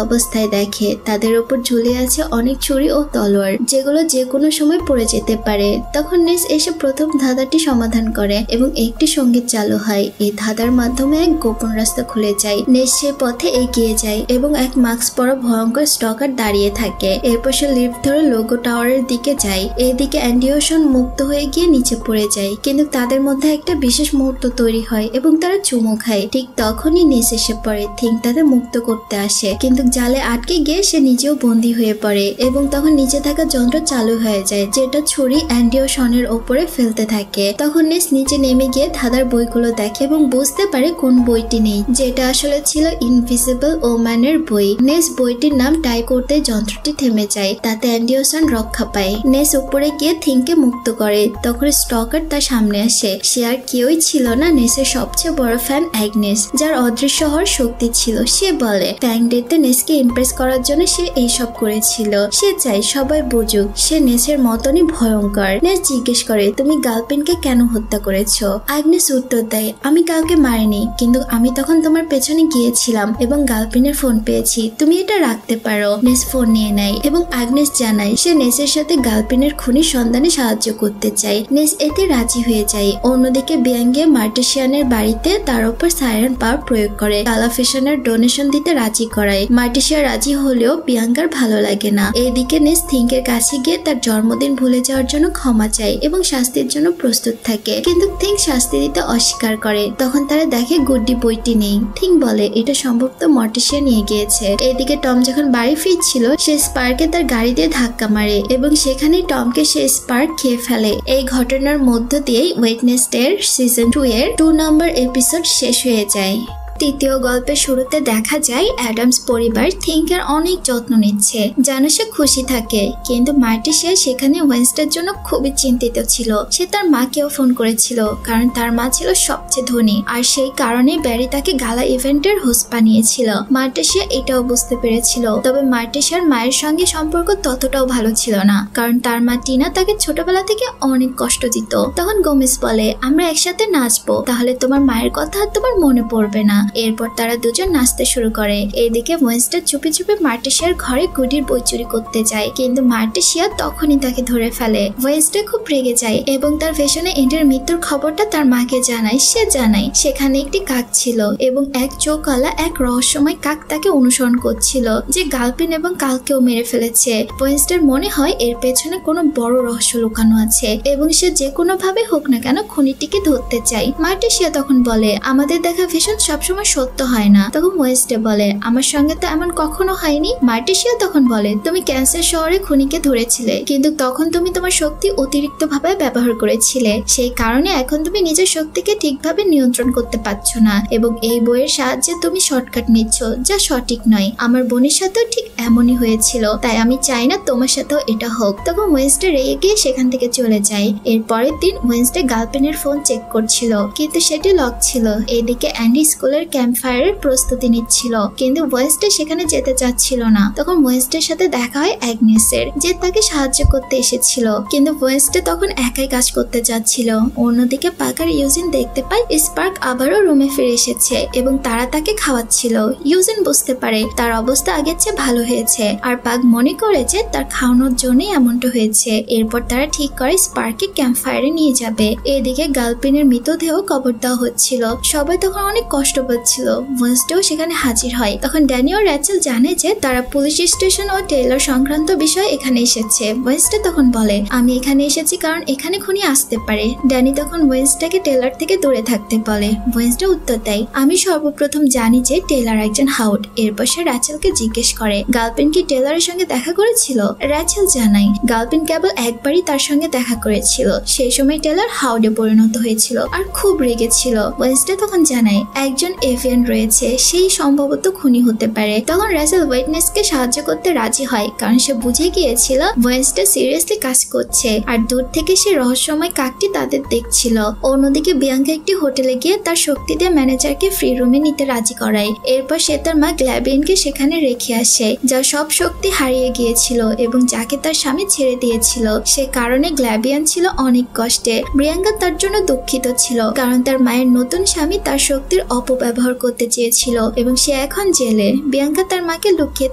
অবস্থায় দেখে তাদের উপর ঝুলে আছে অনেক ছুরি ও তলোয়ার যেগুলো যে কোনো সময় পড়ে যেতে পারে। তখন নেস এসে প্রথম ধাঁধাটি সমাধান করে এবং একটি সঙ্গীত চালু হয়। এই ধাঁধার মাধ্যমে এক গোপন রাস্তা খুলে যায়। নেস সে পথে এগিয়ে যায় এবং এক মাস্ক পরা ভয়ঙ্কর স্টকার দাঁড়িয়ে থাকে। এরপর সে লিফট ধরে লোগো টাওয়ারের দিকে যায়। এইদিকে অ্যান্ডি ও শন মুক্ত হয়ে গিয়ে নিচে পড়ে যায়, কিন্তু তাদের মধ্যে একটা বিশেষ মুহূর্ত তৈরি হয় এবং তারা চুমু খায়। ঠিক তখনই নেস এসে পড়ে। থিং তাদের মুক্ত করতে আসে, কিন্তু জালে আটকে গিয়ে সে নিজেও বন্দী হয়ে পড়ে এবং তখন নিচে থাকা যন্ত্র চালু হয়ে যায় যেটা ছুরি অ্যান্ডি ও শনের ওপরে ফেলতে থাকে। তখন নেস নিচে নেমে গিয়ে ধাঁধার বইগুলো দেখে এবং বুঝতে পারে কোন বইটি নেই, যেটা আসলে ছিল ইনভিজিবল ওম্যানের বই। নেস বইটির নাম টাইপ করতে যন্ত্রটি থেমে যায়, তাতে অ্যান্ডি ও শন রক্ষা পায়। নেস উপরে গিয়ে থিংকে মুক্ত করে। তখন স্টকার তার সামনে আসে। সে আর কেউই ছিল না, নেসের সবচেয়ে বড় ফ্যান অ্যাগনেস, যার অদৃশ্য হওয়ার শক্তি ছিল। সে বলে ফ্যাং ডেতে নেসকে ইমপ্রেস করার জন্য সে এইসব করেছিল। সে চাই সবাই বুঝুক সে নেসের মতনই ভয়ঙ্কর। নেস জিজ্ঞেস করে তুমি গার্লফ্রেন্ডকে কেন হত্যা করেছো? অ্যাগনেস উত্তর দেয় আমি কাউকে মারিনি, কিন্তু আমি তখন তোমার পেছনে গিয়েছিলাম এবং গার্লফ্রেন্ডের ফোন পেয়েছি, তুমি এটা রাখতে পারো। নেস ফোন নিয়ে নেয় এবং অ্যাগনেস জানায় সে নেসের সাথে গার্লফ্রেন্ডের খুনির সন্ধানে সাহায্য করতে চায়। নেস এতে রাজি হয়ে যায়। অন্যদিকে বিয়াঙ্গে মার্টিশিয়ানের বাড়িতে তার উপর সাইরেন পাওয়ার প্রয়োগ করে কালাফিশনের ডোনেশন দিতে রাজি করায়। মার্টিশিয়া রাজি হলেও বিয়াঙ্গার ভালো লাগে না। এইদিকে নেস থিংকের কাছে গিয়ে তার জন্মদিন ভুলে যাওয়ার জন্য ক্ষমা চায় এবং শাস্তির জন্য প্রস্তুত থাকে, কিন্তু থিং শাস্তি দিতে অস্বীকার করে। তখন তারা দেখে গুড্ডি বইটি নেই। থিং বলে এটা সম্ভবত মর্টিশিয়া নিয়ে গিয়েছে। এইদিকে টম যখন বাড়ি ফিরছিল সে স্পার্কে তার গাড়ি দিয়ে ধাক্কা মারে এবং সেখানেই টমকে সে স্পার্ক খেয়ে ফেলে। এই ঘটনার মধ্য দিয়েই ওয়েডনেসডের সিজন 2 এর 2 নম্বর এপিসোড শেষ হয়ে যায়। তৃতীয় গল্পের শুরুতে দেখা যায় অ্যাডামস পরিবার থিংকের অনেক যত্ন নিচ্ছে যেন সে খুশি থাকে, কিন্তু মার্টিশিয়া সেখানে ওয়েন্সডের জন্য খুবই চিন্তিত ছিল। সে তার মাকেও ফোন করেছিল কারণ তার মা ছিল সবচেয়ে ধনী আর সেই কারণে ব্যারি তাকে গালা ইভেন্টের হোস্ট বানিয়েছিল। মার্টিশিয়া এটাও বুঝতে পেরেছিল, তবে মার্টিশিয়ার মায়ের সঙ্গে সম্পর্ক ততটাও ভালো ছিল না কারণ তার মা টিনা তাকে ছোটবেলা থেকে অনেক কষ্ট দিত। তখন গোমেজ বলে আমরা একসাথে নাচবো, তাহলে তোমার মায়ের কথা আর তোমার মনে পড়বে না। এরপর তারা দুজন নাচতে শুরু করে। এদিকে ওয়েন্সডে চুপি চুপি মার্টিশিয়ার ঘরে গুডির বই চুরি করতে যায়, কিন্তু মার্টিশিয়া তখনই তাকে ধরে ফেলে। ওয়েন্সডে খুব রেগে যায় এবং তার ভেশনে এন্ডের মৃত্যুর খবরটা তার মাকে জানায়। সে জানায় সেখানে একটি কাক ছিল এবং এক চোখওয়ালা এক রহস্যময় কাক তাকে অনুসরণ করছিল যে গার্লফ্রেন্ড এবং কালকেও মেরে ফেলেছে। ওয়েন্সডের মনে হয় এর পেছনে কোনো বড় রহস্য লুকানো আছে এবং সে যে কোনো ভাবে হোক না কেন খুনিটিকে ধরতে চায়। মার্টিশিয়া তখন বলে আমাদের দেখা ভীষণ সবসময় সত্য হয় না। তখন ওয়েস্টে বলে আমার সঙ্গে তো এমন কখনো হয়নি। মার্টিশিয়া তখন বলে তুমি ক্যান্সার শহরে খুনিকে ধরেছিলে, কিন্তু তখন তুমি তোমার শক্তি অতিরিক্ত ভাবে ব্যবহার করেছিলে, সেই কারণে এখন তুমি নিজের শক্তিকে ঠিকভাবে নিয়ন্ত্রণ করতে পারছো না এবং এই বইয়ের সাহায্যে তুমি শর্টকাট নিচ্ছ যা সঠিক নয়। আমার বোনের সাথেও ঠিক এমনই হয়েছিল, তাই আমি চাই না তোমার সাথেও এটা হোক। তখন ওয়েন্সডে রেগে গিয়ে সেখান থেকে চলে যায়। এর পরের দিন ওয়েন্সডে গার্লফ্রেন্ডের ফোন চেক করছিল, কিন্তু সেটি লক ছিল। এদিকে অ্যান্ডি স্কুলের ক্যাম্প ফায়ারের প্রস্তুতি নিচ্ছিল, কিন্তু ওয়েন্সডে সেখানে যেতে চাচ্ছিল না। তখন ওয়েন্সডের সাথে দেখা হয় অ্যাগনেসের, যে তাকে সাহায্য করতে এসেছিল, কিন্তু ওয়েন্সডে তখন একাই কাজ করতে যাচ্ছিল। অন্যদিকে পাকার ইউজিন দেখতে পায় স্পার্ক আবারও রুমে ফিরে এসেছে এবং তারা তাকে খাওয়াচ্ছিল। ইউজিন বুঝতে পারে তার অবস্থা আগের চেয়ে ভালো হয়েছে আর পাক মনে করে যে তার খাওয়ানোর জন্যই এমনটা হয়েছে। এরপর তারা ঠিক করে স্পার্ককে ক্যাম্প ফায়ারে নিয়ে যাবে। এদিকে গার্লফ্রেন্ডের মৃতদেহ কবর দেওয়া হচ্ছিল। সবাই তখন অনেক কষ্ট পাচ্ছিল। ওয়েন্সডেও সেখানে হাজির হয়। তখন ড্যানি ও র্যাচেল জানে যে তারা পুলিশ স্টেশন ও টেইলর সংক্রান্ত বিষয়ে এখানে এসেছে। ওয়েন্সডে তখন বলে আমি এখানে এসেছি কারণ এখানে খুনি আসতে পারে। ড্যানি তখন ওয়েন্সডেকে টেইলর থেকে দূরে থাকতে বলে। ওয়েন্সডে উত্তর দেয় আমি সর্বপ্রথম জানি যে টেইলর একজন হাউড। এরপর সে র্যাচেলকে জিজ্ঞেস করে গার্লফ্রেন্ড কি টেইলরের সঙ্গে দেখা করেছিল? র্যাচেল জানায় গার্লফ্রেন্ড কেবল একবারই তার সঙ্গে দেখা করেছিল, সেই সময় টেইলর হাউডে পরিণত হয়েছিল আর খুব রেগেছিল। ওয়েন্সডে তখন জানায় একজন এভিয়ান রয়েছে, সেই সম্ভবত খুনি হতে পারে। তখন রাসেল ওয়েডনেসকে সাহায্য করতে রাজি হয়, কারণ সে বুঝে গিয়েছিল ওয়েডনেসডে সিরিয়াসলি কাজ করছে আর দূর থেকে সে রহস্যময় কাকটি তাদের দেখছিল। অন্যদিকে বিয়াঙ্কা একটি হোটেলে গিয়ে তার শক্তি দিয়ে ম্যানেজারকে ফ্রি রুমে নিতে রাজি করায়। এরপর সে তার মা গ্ল্যাবিয়ানকে সেখানে রেখে আসে, যার সব শক্তি হারিয়ে গিয়েছিল এবং যাকে তার স্বামী ছেড়ে দিয়েছিল। সে কারণে গ্ল্যাবিয়ান ছিল অনেক কষ্টে। বিয়াঙ্কা তার জন্য দুঃখিত ছিল, কারণ তার মায়ের নতুন স্বামী তার শক্তির অপব্যবহার করতে চেয়েছিল এবং সে এখন জেলে। বিয়াঙ্কা তার মাকে লুকিয়ে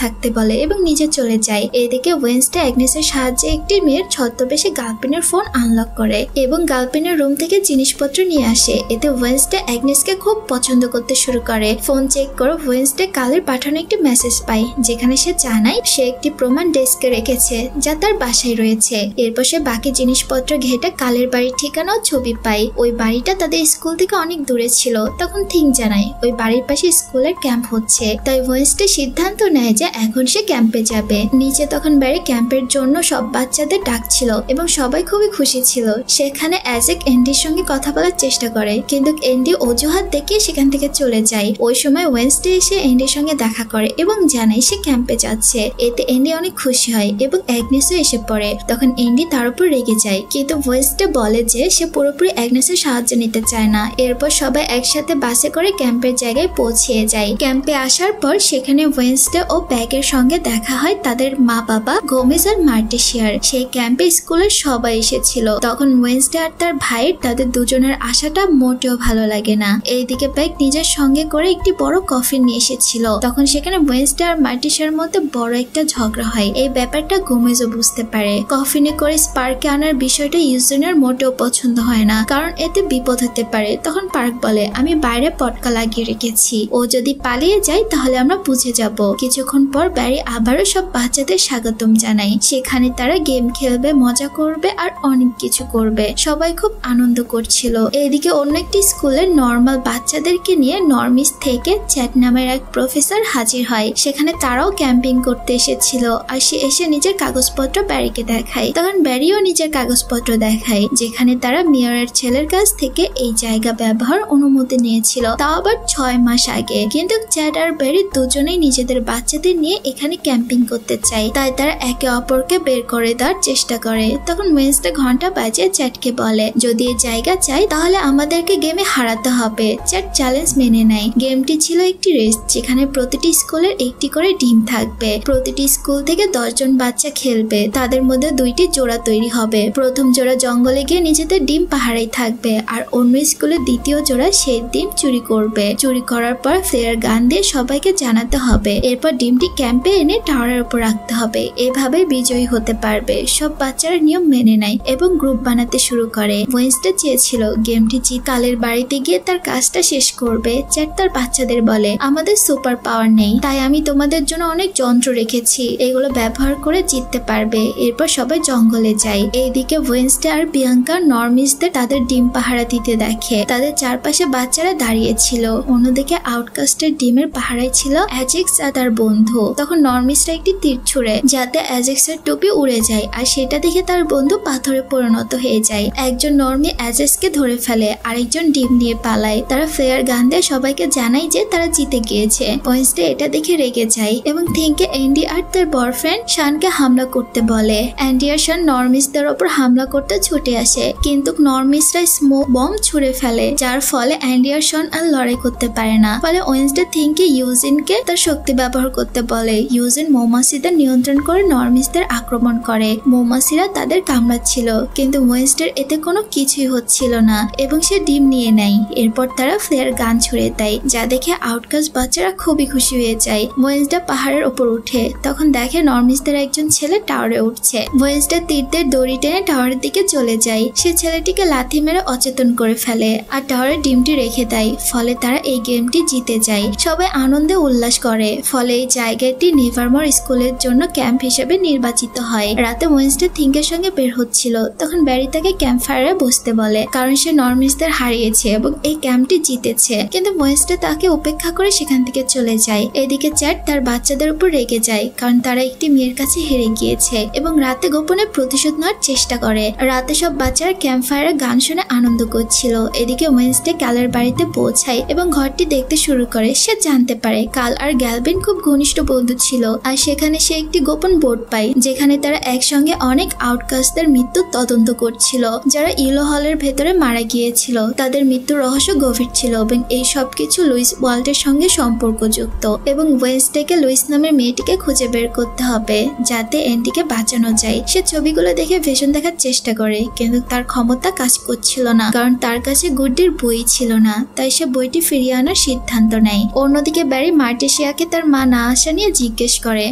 থাকতে বলে এবং নিজে চলে যায়। এদিকে ওয়েডনেসডে অ্যাগনেসের সাহায্যে একটি মেয়ের ছদ্মবেশে গার্লফ্রেন্ডের ফোন আনলক করে এবং গার্লফ্রেন্ডের রুম থেকে জিনিসপত্র নিয়ে আসে। এতে ওয়েডনেসডে অ্যাগনেসকে খুব পছন্দ করতে শুরু করে। ফোন চেক করে ওয়েডনেসডে কালের পাঠানো একটি মেসেজ পায়, যেখানে সে জানায় সে একটি প্রমাণ ডেস্কে রেখেছে যা তার বাসায় রয়েছে। এরপর সে বাকি জিনিসপত্র ঘেটে কালের বাড়ির ঠিকানা ও ছবি পায়। ওই বাড়িটা তাদের স্কুল থেকে অনেক দূরে ছিল। তখন থিং জানায় ওই বাড়ির পাশে স্কুলের ক্যাম্প হচ্ছে, তাই ওয়েডনেসডে সিদ্ধান্ত নেয় যে এখন সে ক্যাম্পে যাবে। নিচে তখন বাড়ি ক্যাম্পের জন্য সব বাচ্চাদের ডাকছিল এবং সবাই খুবই খুশি ছিল। সেখানে অ্যাজেক এন্ডির সঙ্গে কথা বলার চেষ্টা করে, কিন্তু এন্ডি অজুহাত দেখিয়ে সেখান থেকে চলে যায়। ওই সময় ওয়েডনেসডে এসে এন্ডির সঙ্গে দেখা করে এবং জানায় সে ক্যাম্পে যাচ্ছে। এতে এন্ডি অনেক খুশি হয় এবং অ্যাগনেসও এসে পড়ে। তখন এন্ডি তার উপর রেগে যায়, কিন্তু ওয়েডনেসডে বলে যে সে পুরোপুরি অ্যাগনেসের সাহায্য নিতে চায় না। এরপর সবাই একসাথে বাসে করে ক্যাম্পের জায়গায় পৌঁছে যায়। ক্যাম্পে আসার পর সেখানে ওয়েডনেসডে ও প্যাকের সঙ্গে দেখা হয় তাদের মা বাবা গোমেজ আর মার্টিশিয়ার। সেই ক্যাম্পে স্কুলের সবাই এসেছিল। তখন ওয়েডনেসডে আর তার ভাইয়ের তাদের দুজনের আশাটা মোটেও ভালো লাগে না। এইদিকে প্যাক নিজের সঙ্গে করে একটি বড় কফিন নিয়ে এসেছিল। তখন সেখানে ওয়েডনেসডে আর মার্টিশিয়ার মধ্যে বড় একটা ঝগড়া হয়। এই ব্যাপারটা গোমেজও বুঝতে পারে। কফিনে করে স্পার্কে আনার বিষয়টা ইউজেনের মোটেও পছন্দ হয় না, কারণ এতে বিপদ হতে পারে। তখন পার্ক বলে আমি বাইরে পটকা লাগিয়ে রেখেছি, ও যদি পালিয়ে যায় তাহলে আমরা বুঝে যাব। কিছুক্ষণ পর ব্যারি আবারও সব বাচ্চাদের স্বাগতম জানায়। সেখানে তারা গেম খেলবে, মজা করবে আর অনেক কিছু করবে। সবাই খুব আনন্দ করছিল। এদিকে অন্য একটি স্কুলের নর্মাল বাচ্চাদেরকে নিয়ে নর্মিস থেকে চ্যাট নামের এক প্রফেসর হাজির হয়। সেখানে তারাও ক্যাম্পিং করতে এসেছিল আর সে এসে নিজের কাগজপত্র ব্যারিকে দেখায়। তখন ব্যারিও নিজের কাগজপত্র দেখায়, যেখানে তারা মেয়রের ছেলের কাছ থেকে এই জায়গা ব্যবহার অনুমতি নিয়েছিল, তাও আবার 6 মাস আগে। কিন্তু চ্যাট আর ব্যারি দুজনেই নিজেদের বাচ্চাদের নিয়ে এখানে ক্যাম্পিং করতে চায়, তাই তারা একে অপরকে বের করে দেওয়ার চেষ্টা করে। তখন ওয়েডনেসডে ঘন্টা বাজে চ্যাটকে বলে যদি এই জায়গা চাই তাহলে আমাদেরকে গেমে হারাতে হবে। চ্যাট চ্যালেঞ্জ মেনে নেয়। গেমটি ছিল একটি রেস, যেখানে প্রতিটি স্কুলের একটি করে টিম থাকবে। প্রতিটি স্কুল থেকে 10 জন বাচ্চা খেলবে। তাদের মধ্যে 2টি জোড়া তৈরি হবে। প্রথম জোড়া জঙ্গলে গিয়ে নিজেদের ডিম পাহারাই থাকবে আর অন্য স্কুলের দ্বিতীয় জোড়া সেই ডিম চুরি করবে। চুরি করার পর ফ্লেয়ার গান দিয়ে সবাইকে জানাতে হবে। এরপর ডিমটি ক্যাম্পে এনে টাওয়ারের উপর রাখতে হবে। এভাবে বিজয়ী হতে পারবে। সব বাচ্চারা নিয়ম মেনে নেয় এবং গ্রুপ বানাতে শুরু করে। ওয়েডনেসডে চেয়েছিল গেমটি জিতে কালের বাড়িতে গিয়ে তার কাজটা শেষ করবে। চ্যাট তার বাচ্চাদের বলে আমাদের সুপার পাওয়ার নেই, তাই আমি তোমাদের জন্য অনেক যন্ত্র রেখেছি, এগুলো ব্যবহার করে জিততে পারবে। এরপর সবাই জঙ্গলে যায়। এইদিকে ওয়েডনেসডে আর বিয়াঙ্কা নর্মিসদের তাদের ডিম পাহারা দিতে দেখে। তাদের চারপাশে বাচ্চারা দাঁড়িয়েছিল। অন্যদিকে আউটকাস্টের ডিমের পাহারায় ছিল অ্যাজেক্স আর তার বন্ধু। তখন নর্মিসরা একটি তীর ছুড়ে যাতে অ্যাজেক্সের টুপি উড়ে যায়, আর সেটা দেখে তার বন্ধু পাথরে পরিণত হয়ে যায়। একজন নর্মি অ্যাজেক্সকে ধরে ফেলে, আরেকজন ডিম নিয়ে পালায়। তারা ফ্লেয়ার গান দিয়ে সবাইকে জানায় যে তারা জিতে গিয়েছে। ওয়েডনেসডে এটা দেখে রেগে যায় এবং থিংকে এন্ডি আর তার বয়ফ্রেন্ড শানকে হামলা করতে বলে। এন্ডি আর শান নর্মিসদের ওপর হামলা করতে ছুটে আসে, কিন্তু নর্মিসরা স্মোক বম ছুড়ে ফেলে, যার ফলে এন্ডি আর শান আর লড়াই করতে পারে না। ফলে ওয়েডনেসডে থিংকে ইউজিনকে তার শক্তি ব্যবহার করতে বলে। ইউজিন মৌমাছিদের নিয়ন্ত্রণ করে নর্মিসদের আক্রমণ করে। মৌমাছিরা তাদের কামড়াচ্ছিল, কিন্তু ওয়েডনেসডের এতে কোনো কিছুই হচ্ছিল না এবং সে ডিম নিয়ে নেয়। এরপর তারা ফ্লেয়ার গান ছুড়ে দেয়, যা দেখে আউটকাস্ট বাচ্চারা খুবই খুশি হয়ে যায়। ওয়েডনেসডে পাহাড়ের উপর উঠে তখন দেখে নর্মিসদের একজন ছেলে টাওয়ারে উঠছে। ওয়েডনেসডে তীরদের দড়ি টেনে টাওয়ারের দিকে চলে যায়। সে ছেলেটিকে লাথি মেরে অচেতন করে ফেলে আর টাওয়ারে ডিমটি রেখে দেয়। ফলে তারা এই গেমটি জিতে যায়। সবাই আনন্দে উল্লাস করে। ফলে এই জায়গাটি নেভারমোর স্কুলের জন্য ক্যাম্প হিসেবে নির্বাচিত হয়। রাতে ওয়েডনেসডে থিংকের সঙ্গে বের হচ্ছিল, তখন ব্যারি তাকে ক্যাম্প ফায়ারে বসতে বলে, কারণ সে নর্মিসদের হারিয়েছে এবং এই ক্যাম্পটি জিতেছে। কিন্তু ওয়েডনেসডে তাকে উপেক্ষা করে সেখান থেকে চলে যায়। এদিকে চ্যাট তার বাচ্চাদের উপর রেগে যায়, কারণ তারা একটি মেয়ের কাছে হেরে গিয়েছে এবং রাতে গোপনে প্রতিশোধ নেওয়ার চেষ্টা করে। রাতে সব বাচ্চারা ক্যাম্প ফায়ারে গান শুনে আনন্দ করছিল। এদিকে ওয়েডনেসডে কালের বাড়িতে পৌঁছায় এবং ঘরটি দেখতে শুরু করে। সে জানতে পারে কাল আর গ্যালভিন খুব ঘনিষ্ঠ বন্ধু ছিল, আর সেখানে সে একটি গোপন বোর্ড পায় যেখানে তারা একসঙ্গে অনেক আউটকাস্টদের মৃত্যুর তদন্ত করছিল যারা ইয়েলো হলের ভেতরে মারা গিয়েছিল। তাদের মৃত্যুর রহস্য গভীর ছিল এবং এই সবকিছু লুইস ওয়াল্টের সঙ্গে সম্পর্কযুক্ত এবং ওয়েনসডেকে লুইস নামের মেয়েটিকে খুঁজে বের করতে হবে যাতে অ্যান্ডিকে বাঁচানো যায়। সে ছবিগুলো দেখে ভিশন দেখার চেষ্টা করে কিন্তু তার ক্ষমতা কাজ করছিল না কারণ তার কাছে গুড্ডির বই ছিল না, তাই সে বইটি ফিরিয়ে আনার সিদ্ধান্ত নেয়। অন্যদিকে ব্যারি মার্টেসিয়াকে তার মা না আসা নিয়ে জিজ্ঞেস করে।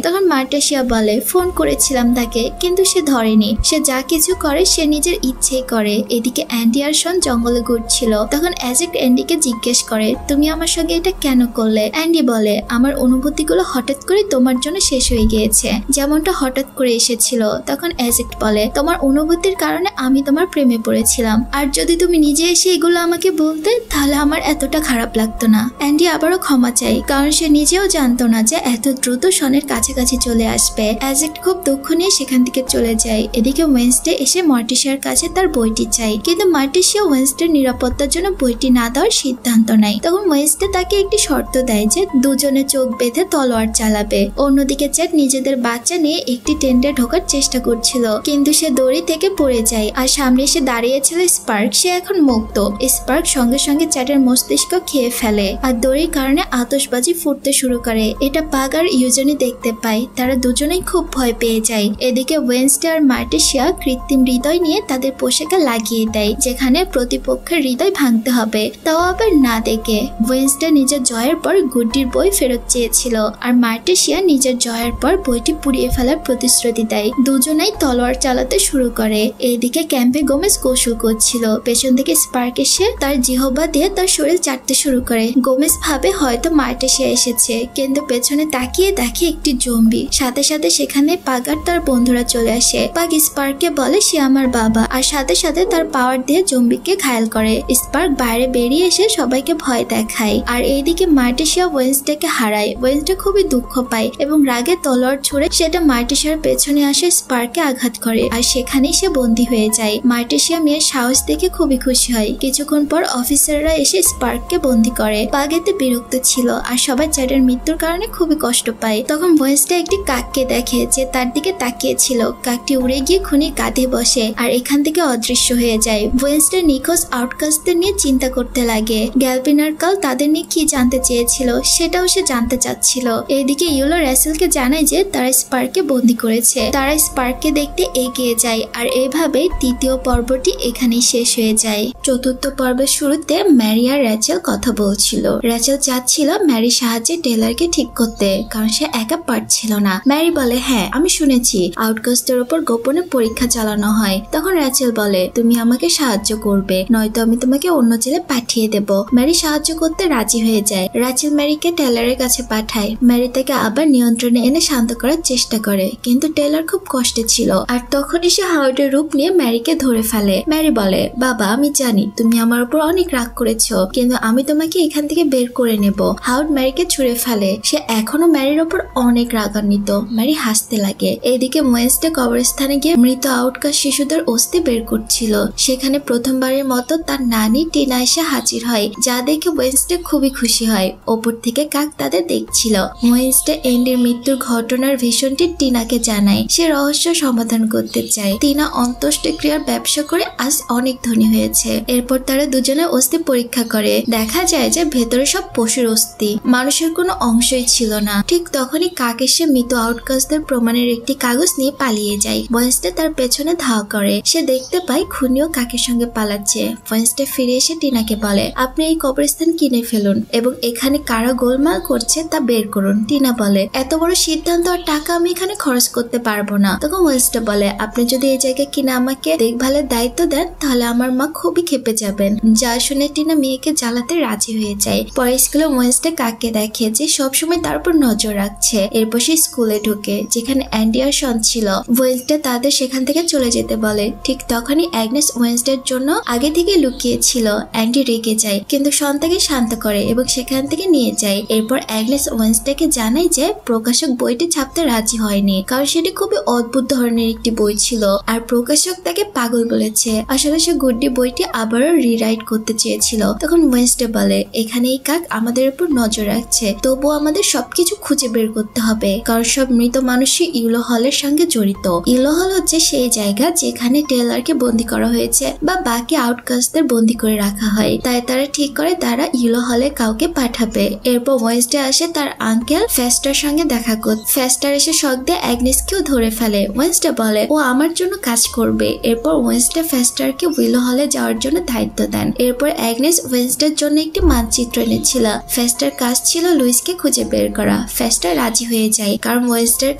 তখন মার্টেসিয়া বলে ফোন করেছিলাম তাকে কিন্তু সে ধরেনি। সে যা কিছু করে সে নিজের ইচ্ছেই করে। এদিকে অ্যান্ডি আর শন জঙ্গলে ঘুরছিল। তখন অ্যাজেক্ট অ্যান্ডিকে জিজ্ঞেস করে তুমি আমার সঙ্গে এটা কেন করলে? অ্যান্ডি বলে আমার অনুভূতিগুলো হঠাৎ করে তোমার জন্য শেষ হয়ে গিয়েছে, যেমনটা হঠাৎ করে এসেছিল। তখন অ্যাজেক্ট বলে তোমার অনুভূতির কারণে আমি তোমার প্রেমে পড়েছিলাম, আর যদি তুমি নিজে এসে এগুলো আমাকে বলতে তাহলে আমার এতটা খারাপ লাগতো না। অ্যান্ডি আবারও ক্ষমা চাই কারণ সে নিজেও জানতো না যে এত দ্রুত শনের কাছাকাছি চলে আসবে। অ্যাজেক্ট খুব দুঃখ নিয়ে সেখান থেকে চলে যায়। এদিকে ওয়েনসডে এসে মার্টেসিয়ার কাছে তার বইটি চাই কিন্তু মার্টেসিয়া ওয়েনসডের নিরাপত্তার জন্য বইটি না দেওয়ার সিদ্ধান্ত নেয়। তখন ওয়েনসডে তাকে একটি শর্ত দেয় যে দুজনে চোখ বেঁধে তলোয়ার চালাবে। অন্যদিকে চ্যাট নিজেদের বাচ্চা নিয়ে একটি টেন্টে ঢোকার চেষ্টা করছিল কিন্তু সে দড়ি থেকে পড়ে যায় আর সামনে এসে দাঁড়িয়েছিল স্পার্ক। সে এখন মুক্ত। স্পার্ক সঙ্গে সঙ্গে চ্যাটের মস্তিষ্ক খেয়ে ফেলে আর দড়ির কারণে আতশবাজি ফুটতে শুরু করে। এটা পাগ আর ইউজেনি দেখতে পায়। তারা দুজনেই খুব ভয় পেয়ে যায়। এদিকে ওয়েনসডে আর মার্টেসিয়া কৃত্রিম হৃদয় নিয়ে তাদের পোশাকে লাগিয়ে দেয় যেখানে প্রতিপক্ষের হৃদয় ভাঙতে হবে, তাও আবার না দেখে। ওয়েনসডে নিজের জয়ের পর গুড্ডির বই ফেরত চেয়েছিল আর মার্টেসিয়া নিজের জয়ের পর বইটি পুড়িয়ে ফেলার প্রতিশ্রুতি দেয়। দুজনেই তলোয়ার চালাতে শুরু করে। এইদিকে ক্যাম্পে গোমেজ কৌশল করছিল। পেছন থেকে স্পার্ক এসে তার জিহবা দিয়ে তার শরীর চাটতে শুরু করে। গোমেজ ভাবে হয়তো মার্টেসিয়া এসেছে কিন্তু পেছনে তাকিয়ে দেখে একটি জম্বি। সাথে সাথে সেখানে পাগ আর তার বন্ধুরা চলে আসে। পাগ স্পার্ককে বলে সে আমার বাবা আর সাথে সাথে তার পাওয়ার দিয়ে জম্বিকে ঘায়েল করে। স্পার্ক বাইরে বেরিয়ে এসে সবাইকে ভয় দেখায় আর এইদিকে মার্টেসিয়া ওয়েনসডেকে হারায়। ওয়েনসডে খুবই দুঃখ পায় এবং রাগে তলোয়ার ছুড়ে সেটা মার্টেসিয়ার পেছনে আসে স্পার্ককে আঘাত করে আর সেখানেই সে বন্দী হয়ে যায়। মার্টেসিয়া মেয়ের সাহস দেখে খুবই খুশি হয়। কিছুক্ষণ পর অফিসাররা এসে স্পার্ককে বন্দী করে। পাগ এতে বিরক্ত ছিল আর সবাই চ্যাটের মৃত্যুর কারণে খুবই কষ্ট পায়। তখন ওয়েনসডে একটি কাককে দেখে যে তার দিকে তাকিয়েছিল। কাকটি উড়ে গিয়ে খুনির কাঁধে বসে আর এখান থেকে অদৃশ্য হয়ে যায়। ওয়েনসডে নিখোঁজ আউটকাস্টদের নিয়ে চিন্তা করতে লাগে। গ্যালভিন আর কাল তাদের নিয়ে কি জানতে চেয়েছিল সেটাও সে জানতে চাচ্ছিল। এইদিকে ইয়েলো র্যাসেলকে জানায় যে তারা স্পার্ককে বন্দী করেছে। তারা স্পার্ককে দেখতে এগিয়ে যায় আর এইভাবে তৃতীয় পর্বটি এখানেই শেষ হয়ে যায়। চতুর্থ পর্বের শুরুতে ম্যারি আর র্যাচেল কথা বলছিল। র্যাচেল চাচ্ছিল ম্যারির সাহায্যে টেলরকে ঠিক করতে কারণ সে একা পারছিল না। ম্যারি বলে হ্যাঁ আমি শুনেছি আউটকাস্টের উপর গোপনে পরীক্ষা চালানো হয়। তখন র্যাচেল বলে তুমি আমাকে সাহায্য করবে নয়তো আমি তোমাকে অন্য জেলে পাঠিয়ে দেব। ম্যারি সাহায্য করতে রাজি হয়ে যায়। র্যাচেল ম্যারিকে টেলরের কাছে পাঠায়। ম্যারি তাকে আবার নিয়ন্ত্রণে এনে শান্ত করার চেষ্টা করে কিন্তু টেলর খুব কষ্টে ছিল আর তখনই সে হাওয়ার্ডের রূপ নিয়ে ম্যারিকে ধরে ফেলে। ম্যারি বলে বাবা আমি জানি তুমি আমার উপর অনেক রাগ করেছো কিন্তু আমি তোমাকে এখান থেকে বের করে নেব। হাওয়ার্ড ম্যারিকে ছুঁড়ে ফেলে। সে এখনো ম্যারির উপর অনেক রাগান্বিত। ম্যারি হাসতে লাগে। এদিকে ওয়েনসডে কবরস্থানে গিয়ে মৃত আউটকাস্ট শিশুদের অস্থি বের করছিল। সেখানে প্রথমবারের মতো তার নানি টিনা এসে হাজির হয় যা দেখে ওয়েনসডে খুবই খুশি হয়। ওপর থেকে কাক তাদের দেখছিল। ওয়েনসডে এন্ডির মৃত্যুর ঘটনার ভীষণটি টিনাকে জানায়। সে রহস্য সমাধান করতে চায়। টিনা অন্ত্যেষ্টিক্রিয়ার ব্যবসা করে আজ অনেক ধনী হয়েছে। এরপর তারা দুজনে অস্থি পরীক্ষা করে। দেখা যায় যে ভেতরে সব পশুর অস্থি, মানুষের কোনো অংশই ছিল না। ঠিক তখনই কাক এসে মৃত আউটকাস্টদের প্রমাণের একটি কাগজ নিয়ে পালিয়ে যায়। ওয়েনসডে তার পেছনে ধাওয়া করে। সে দেখতে পায় খুনিও কাকের সঙ্গে পালাচ্ছে। ওয়েনসডে ফিরে এসে টিনাকে বলে আপনি এই কবরস্থান কিনে ফেলুন এবং এখানে কারা গোলমাল করছে তা বের করুন। টিনা বলে এত বড় সিদ্ধান্ত আর টাকা আমি এখানে খরচ করতে পারবো না। তখন ওয়েনসডে বলে আপনি যদি এই জায়গায় কিনে আমাকে দেখভালের দায়িত্ব দেন তাহলে আমার মা খুবই খেপে যাবেন। যা শুনে টিনা মেয়েকে জ্বালাতে রাজি হয়ে যায়। পরে স্কুলে ওয়েনসডে কাককে দেখে যে সবসময় তার উপর নজর রাখছে। এরপর সে স্কুলে ঢোকে যেখানে অ্যান্ডি আর শন ছিল। ওয়েনসডে তাদের সেখান থেকে চলে যেতে বলে। ঠিক তখনই অ্যাগনেস ওয়েনসডের জন্য আগে থেকে লুকিয়েছিল। অ্যান্ডি রেগে যায় কিন্তু শন তাকে শান্ত করে এবং সেখান থেকে নিয়ে যায়। এরপর অ্যাগনেস ওয়েনসডেকে জানায় যে প্রকাশক বইটি ছাপতে রাজি হয়নি কারণ সেটি খুবই অদ্ভুত ধরনের একটি বই ছিল আর প্রকাশক তাকে পাগল বলেছে। আসলে সে গুড্ডি বইটি আবারও রিরাইট করতে চেয়েছিল। তখন ওয়েনসডে বলে এখানে এই কাক আমাদের উপর নজর রাখছে, তবুও আমাদের সবকিছু খুঁজে বের করতে হবে, কারণ সব মৃত মানুষই ইউলো হলের সঙ্গে জড়িত। ইউলো হল হচ্ছে সেই জায়গা যেখানে টেলরকে বন্দি করা হয়েছে বা বাকি আউটকাস্টদের বন্দি করে রাখা হয়। তাই তারা ঠিক করে তারা ইউলো হলে কাউকে পাঠাবে। এরপর ওয়েডনেসডে আসে তার আঙ্কেল ফেস্টার সঙ্গে দেখা করতে। ফেস্টার এসে শক দিয়ে অ্যাগনেসকেও ধরে ফেলে। ওয়েডনেসডে বলে ও আমার জন্য কাজ করবে। এরপর ওয়েডনেসডে ফেস্টারকে উইলো হলে যাওয়ার জন্য দায়িত্ব দেন। এরপর অ্যাগনেস ওয়েডনেসডের জন্য একটি মানচিত্র এনেছিল। ফেস্টার কাজ ছিল লুইসকে খুঁজে বের করা। ফেস্টার রাজি হয়ে যায়, কারণ ওয়েডনেসডের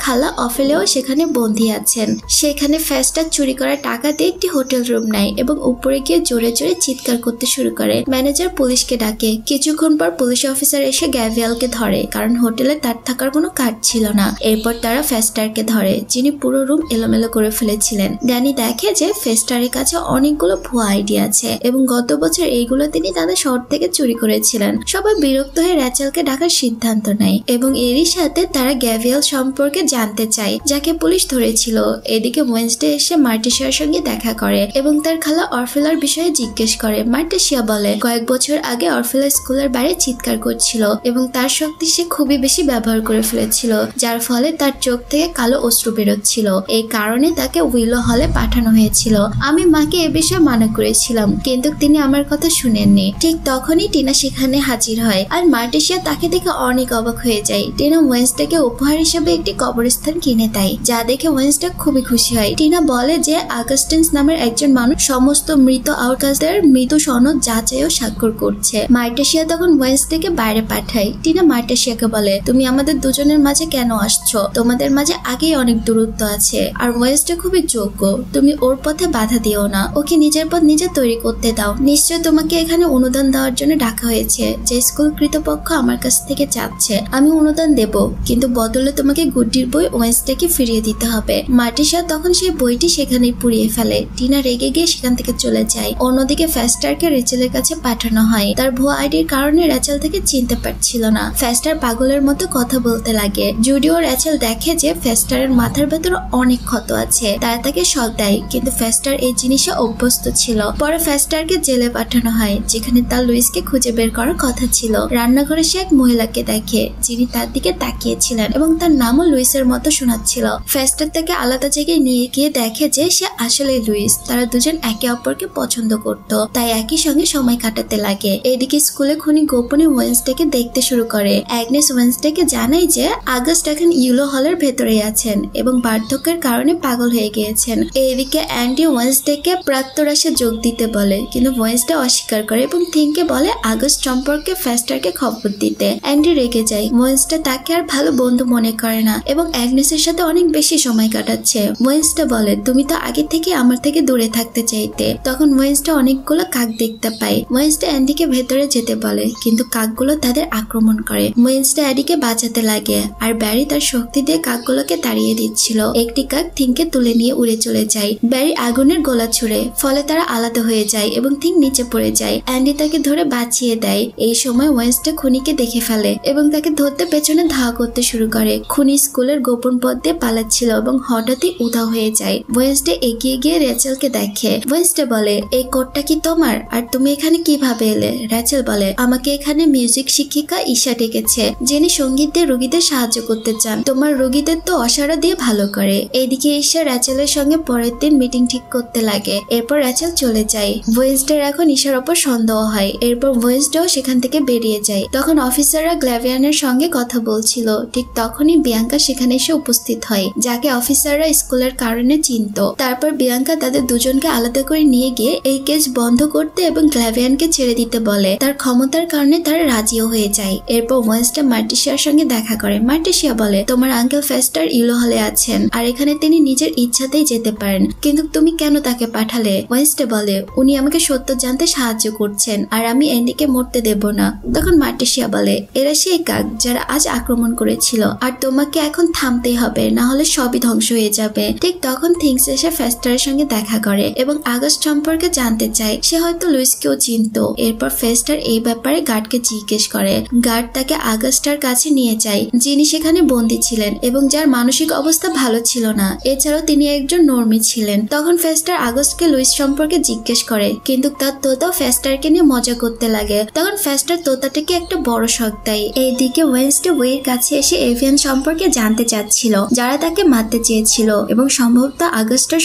খালা অফেলেও সেখানে বন্দী আছেন। সেখানে ফেস্টার চুরি করা টাকা দিয়ে একটি হোটেল রুম নেয় এবং উপরে গিয়ে জোরে জোরে চিৎকার করতে শুরু করে। ম্যানেজার পুলিশকে ডাকে। কিছুক্ষণ পর পুলিশ অফিসার এসে গ্যাভিয়ালকে ধরে, কারণ হোটেলে তার থাকার কোনো কার্ড ছিল না। এরপর তারা ফেস্টারকে ধরে, যিনি পুরো রুম এলোমেলো করে ফেলেছিলেন। ড্যানি দেখে যে ফেস্টারের কাছে অনেকগুলো ভুয়া আইডি আছে এবং গত বছর এইগুলো তিনি তাদের শহর থেকে চুরি করেছিলেন। সবাই বিরক্ত হয়ে র্যাচেলকে ডাকার সিদ্ধান্ত নেয় এবং এরই সাথে তারা গ্যাভিয়াল সম্পর্কে জানতে চায়, যাকে পুলিশ ধরেছিল। এদিকে ওয়েডনেসডে এসে মার্টিশিয়ার সঙ্গে দেখা করে এবং তার খালা অরফেলার বিষয়ে জিজ্ঞেস করে। মার্টিশিয়া বলে কয়েক বছর আগে অরফেলা স্কুলের বাইরে চিৎকার করছিল এবং তার শক্তি সে খুবই বেশি ব্যবহার করে ফেলেছিল, যার ফলে তার চোখ থেকে কালো অশ্রু বেরোচ্ছিল। এই কারণে তাকে উইলো হলে পাঠানো হয়েছিল। আমি মাকে এ বিষয়ে মানা করেছিলাম, কিন্তু তিনি আমার কথা শুনেননি। ঠিক তখনই টিনা সেখানে হাজির হয় আর মার্টিশিয়া তাকে দেখে অনেক অবাক হয়ে যায়। টিনা ওয়েডনেসডেকে উপহার হিসেবে একটি কবরস্থান কিনে দেয়, যা দেখে ওয়েডনেসডে খুবই খুশি হয়। টিনা বলে যে আগাস্টিন্স নামের একজন মানুষ সমস্ত মৃত আউটকাস্টদের মৃত্যু সনদ যাচাই ও স্বাক্ষর করছে। মার্টিশিয়া তখন ওয়েডনেসডেকে বাইরে পাঠায়। টিনা মার্টিশিয়াকে বলে তুমি আমাদের দুজনের মাঝে কেন আসছো? তোমাদের মাঝে আগেই অনেক দূরত্ব আছে আর ওয়েডনেসডে খুবই যোগ্য, তুমি ওর পথে বাধা দিও না, ওকে নিজের পথ নিজে তৈরি করতে দাও। নিশ্চয় তোমাকে এখানে অনুদান দেওয়ার জন্য ডাকা হয়েছে, যে স্কুল কর্তৃপক্ষ আমার কাছ থেকে চাচ্ছে। আমি অনুদান দেব, কিন্তু বদলে তোমাকে গুড্ডির বই ওয়েডনেসডেকে ফিরিয়ে দিতে হবে। মার্টিশিয়া তখন সেই বইটি সেখানেই পুড়িয়ে ফেলে। টিনা রেগে গিয়ে সেখান থেকে চলে যায়। অন্যদিকে ফেস্টারকে রেচেলের কাছে পাঠানো হয়। তার ভুয়া আইডির কারণে রেচেল থেকে চিনতে পারছিল না। ফেস্টার পাগলের মতো কথা বলতে লাগে। জুডি ও রেচেল দেখে যে ফেস্টারের মাথার ভেতরে অনেক ক্ষত আছে, তারা তাকে শক দেয়, কিন্তু ফেস্টার এই জিনিসে অভ্যস্ত ছিল। পরে ফেস্টারকে জেলে পাঠানো হয়, যেখানে তার লুইসকে খুঁজে বের করার কথা ছিল। রান্নাঘরে সে এক মহিলাকে দেখে, যিনি তার দিকে তাকিয়েছিলেন এবং তার নামও লুইসের মতো শোনাচ্ছিল। ফেস্টার তাকে আলাদা জায়গায় নিয়ে গিয়ে দেখে যে সে আসলে লুইস। তারা দুজন একে অপরকে পছন্দ করত, তাই একই সঙ্গে সময় কাটাতে লাগে। এদিকে স্কুলে খুনি গোপনে ওয়েডনেসডেকে দেখতে শুরু করে। অ্যাগনেস ওয়েডনেসডেকে জানায় যে আগস্ট এখন ইউলো হলের ভেতরে আছেন এবং বার্ধক্যের কারণে পাগল হয়ে গিয়েছেন। এদিকে অ্যান্ডি ওয়েডনেসডেকে প্রাতরাশে যোগ দিতে বলে, কিন্তু ওয়েডনেসডে অস্বীকার করে এবং থিংকে বলে আগস্ট সম্পর্কে ফেস্টারকে খবর দিতে। অ্যান্ডি রেগে যায়। ওয়েডনেসডে তাকে আর ভালো বন্ধু মনে করে না এবং অ্যাগনেসের সাথে অনেক বেশি সময় কাটাচ্ছে। ওয়েডনেসডে বলে তুমি তো আগে থেকে আমার থেকে দূরে থাকতে চাইতে। তখন ওয়েডনেসডে অনেকগুলো কাক দেখতে পায়। ওয়েডনেসডে অ্যান্ডিকে ভেতরে যেতে বলে, কিন্তু কাকগুলো তাদের আক্রমণ করে। ওয়েডনেসডে অ্যাডিকে বাঁচাতে লাগে আর ব্যারি তার শক্তি দিয়ে কাকগুলোকে তাড়িয়ে দিচ্ছিল। একটি কাক থিংকে তুলে নিয়ে উড়ে চলে যায়। ব্যারি আগুনের গোলা ছুড়ে, ফলে তারা আলাদা হয়ে যায় এবং থিং নিচে পড়ে যায়। অ্যান্ডি তাকে ধরে বাঁচিয়ে দেয়। এই সময় ওয়েডনেসডে খুনিকে দেখে ফেলে এবং তাকে ধরতে পেছনে ধাওয়া করতে শুরু করে। খুনি স্কুলের গোপন পথ দিয়ে পালাচ্ছিল এবং হঠাৎই উধাও হয়ে যায়। ওয়েডনেসডে এগিয়ে গিয়ে রেচেলকে দেখে। ওয়েডনেসডে বলে এই কোটটা কি তোমার, আর তুমি এখানে কিভাবে এলে? রেচেল বলে আমাকে এখানে মিউজিক শিক্ষিকা ঈশা ডেকেছে, যিনি সঙ্গীত দিয়ে রোগীদের সাহায্য করতে চান। তোমার রোগীদের তো অসাড়া দিয়ে ভালো করে। এদিকে ঈশা রেচেলের সঙ্গে পরের দিন মিটিং ঠিক করতে লাগে। এরপর রেচেল চলে যায়। ওয়েডনেসডের এখন ঈশার ওপর সন্দেহ হয়। এরপর ওয়েডনেসডেও সেখান থেকে বেরিয়ে যায়। তখন অফিসাররা গ্ল্যাভিয়ানের সঙ্গে কথা বলছিল। ঠিক তখনই বিয়াঙ্কা সেখানে এসে উপস্থিত হয়, যাকে অফিসাররা স্কুলের কারণে চিনত। তারপর বিয়াঙ্কা তাদের দুজনকে আলাদা করে নিয়ে গিয়ে এই কেস বন্ধ করতে এবং গ্ল্যাভিয়ানকে ছেড়ে দিতে বলে। তার ক্ষমতার কারণে তারা রাজিও হয়ে যায়। এরপর ওয়েডনেসডে মার্টিশিয়ার সঙ্গে দেখা করে। মার্টিশিয়া বলে তোমার আঙ্কেল ফেস্টার ইউলো হলে আছেন আর এখানে তিনি নিজের ইচ্ছাতেই যেতে পারেন, কিন্তু তুমি কেন তাকে পাঠালে? ওয়েডনেসডে বলে উনি আমাকে সত্য জানতে সাহায্য করছেন আর আমি অ্যান্ডিকে মরতে দেব না। তখন মার্টিশিয়া বলে এরা সেই কাক যারা আজ আক্রমণ করেছিল আর তোমাকে এখন থামতেই হবে, না হলে সবই ধ্বংস হয়ে যাবে। ঠিক তখন থিংস এসে ফেস্টারের সঙ্গে দেখা করে এবং আগস্ট সম্পর্কে জানতে চায়। সে হয়তো লুইসকেও চিনত। এরপর ফেস্টার এই ব্যাপারে গার্ডকে জিজ্ঞেস করে। গার্ড তাকে আগস্টার কাছে নিয়ে যায়, যিনি সেখানে বন্দী ছিলেন এবং যার মানসিক অবস্থা ভালো ছিল না। এছাড়াও তিনি একজন নর্মি ছিলেন। তখন ফেস্টার আগস্টকে লুইস সম্পর্কে জিজ্ঞেস করে, কিন্তু তার তোতাও ফেস্টারকে নিয়ে মজা করতে করতে লাগে। তখন ফেস্টার তোতাটাকে একটা বড় শক দেয়। এইদিকে ওয়েডনেসডে ওয়ের কাছে এসে এভিয়ান সম্পর্কে জানতে চাচ্ছিল, যারা তাকে মারতে চেয়েছিল এবং সম্ভবত আগস্টার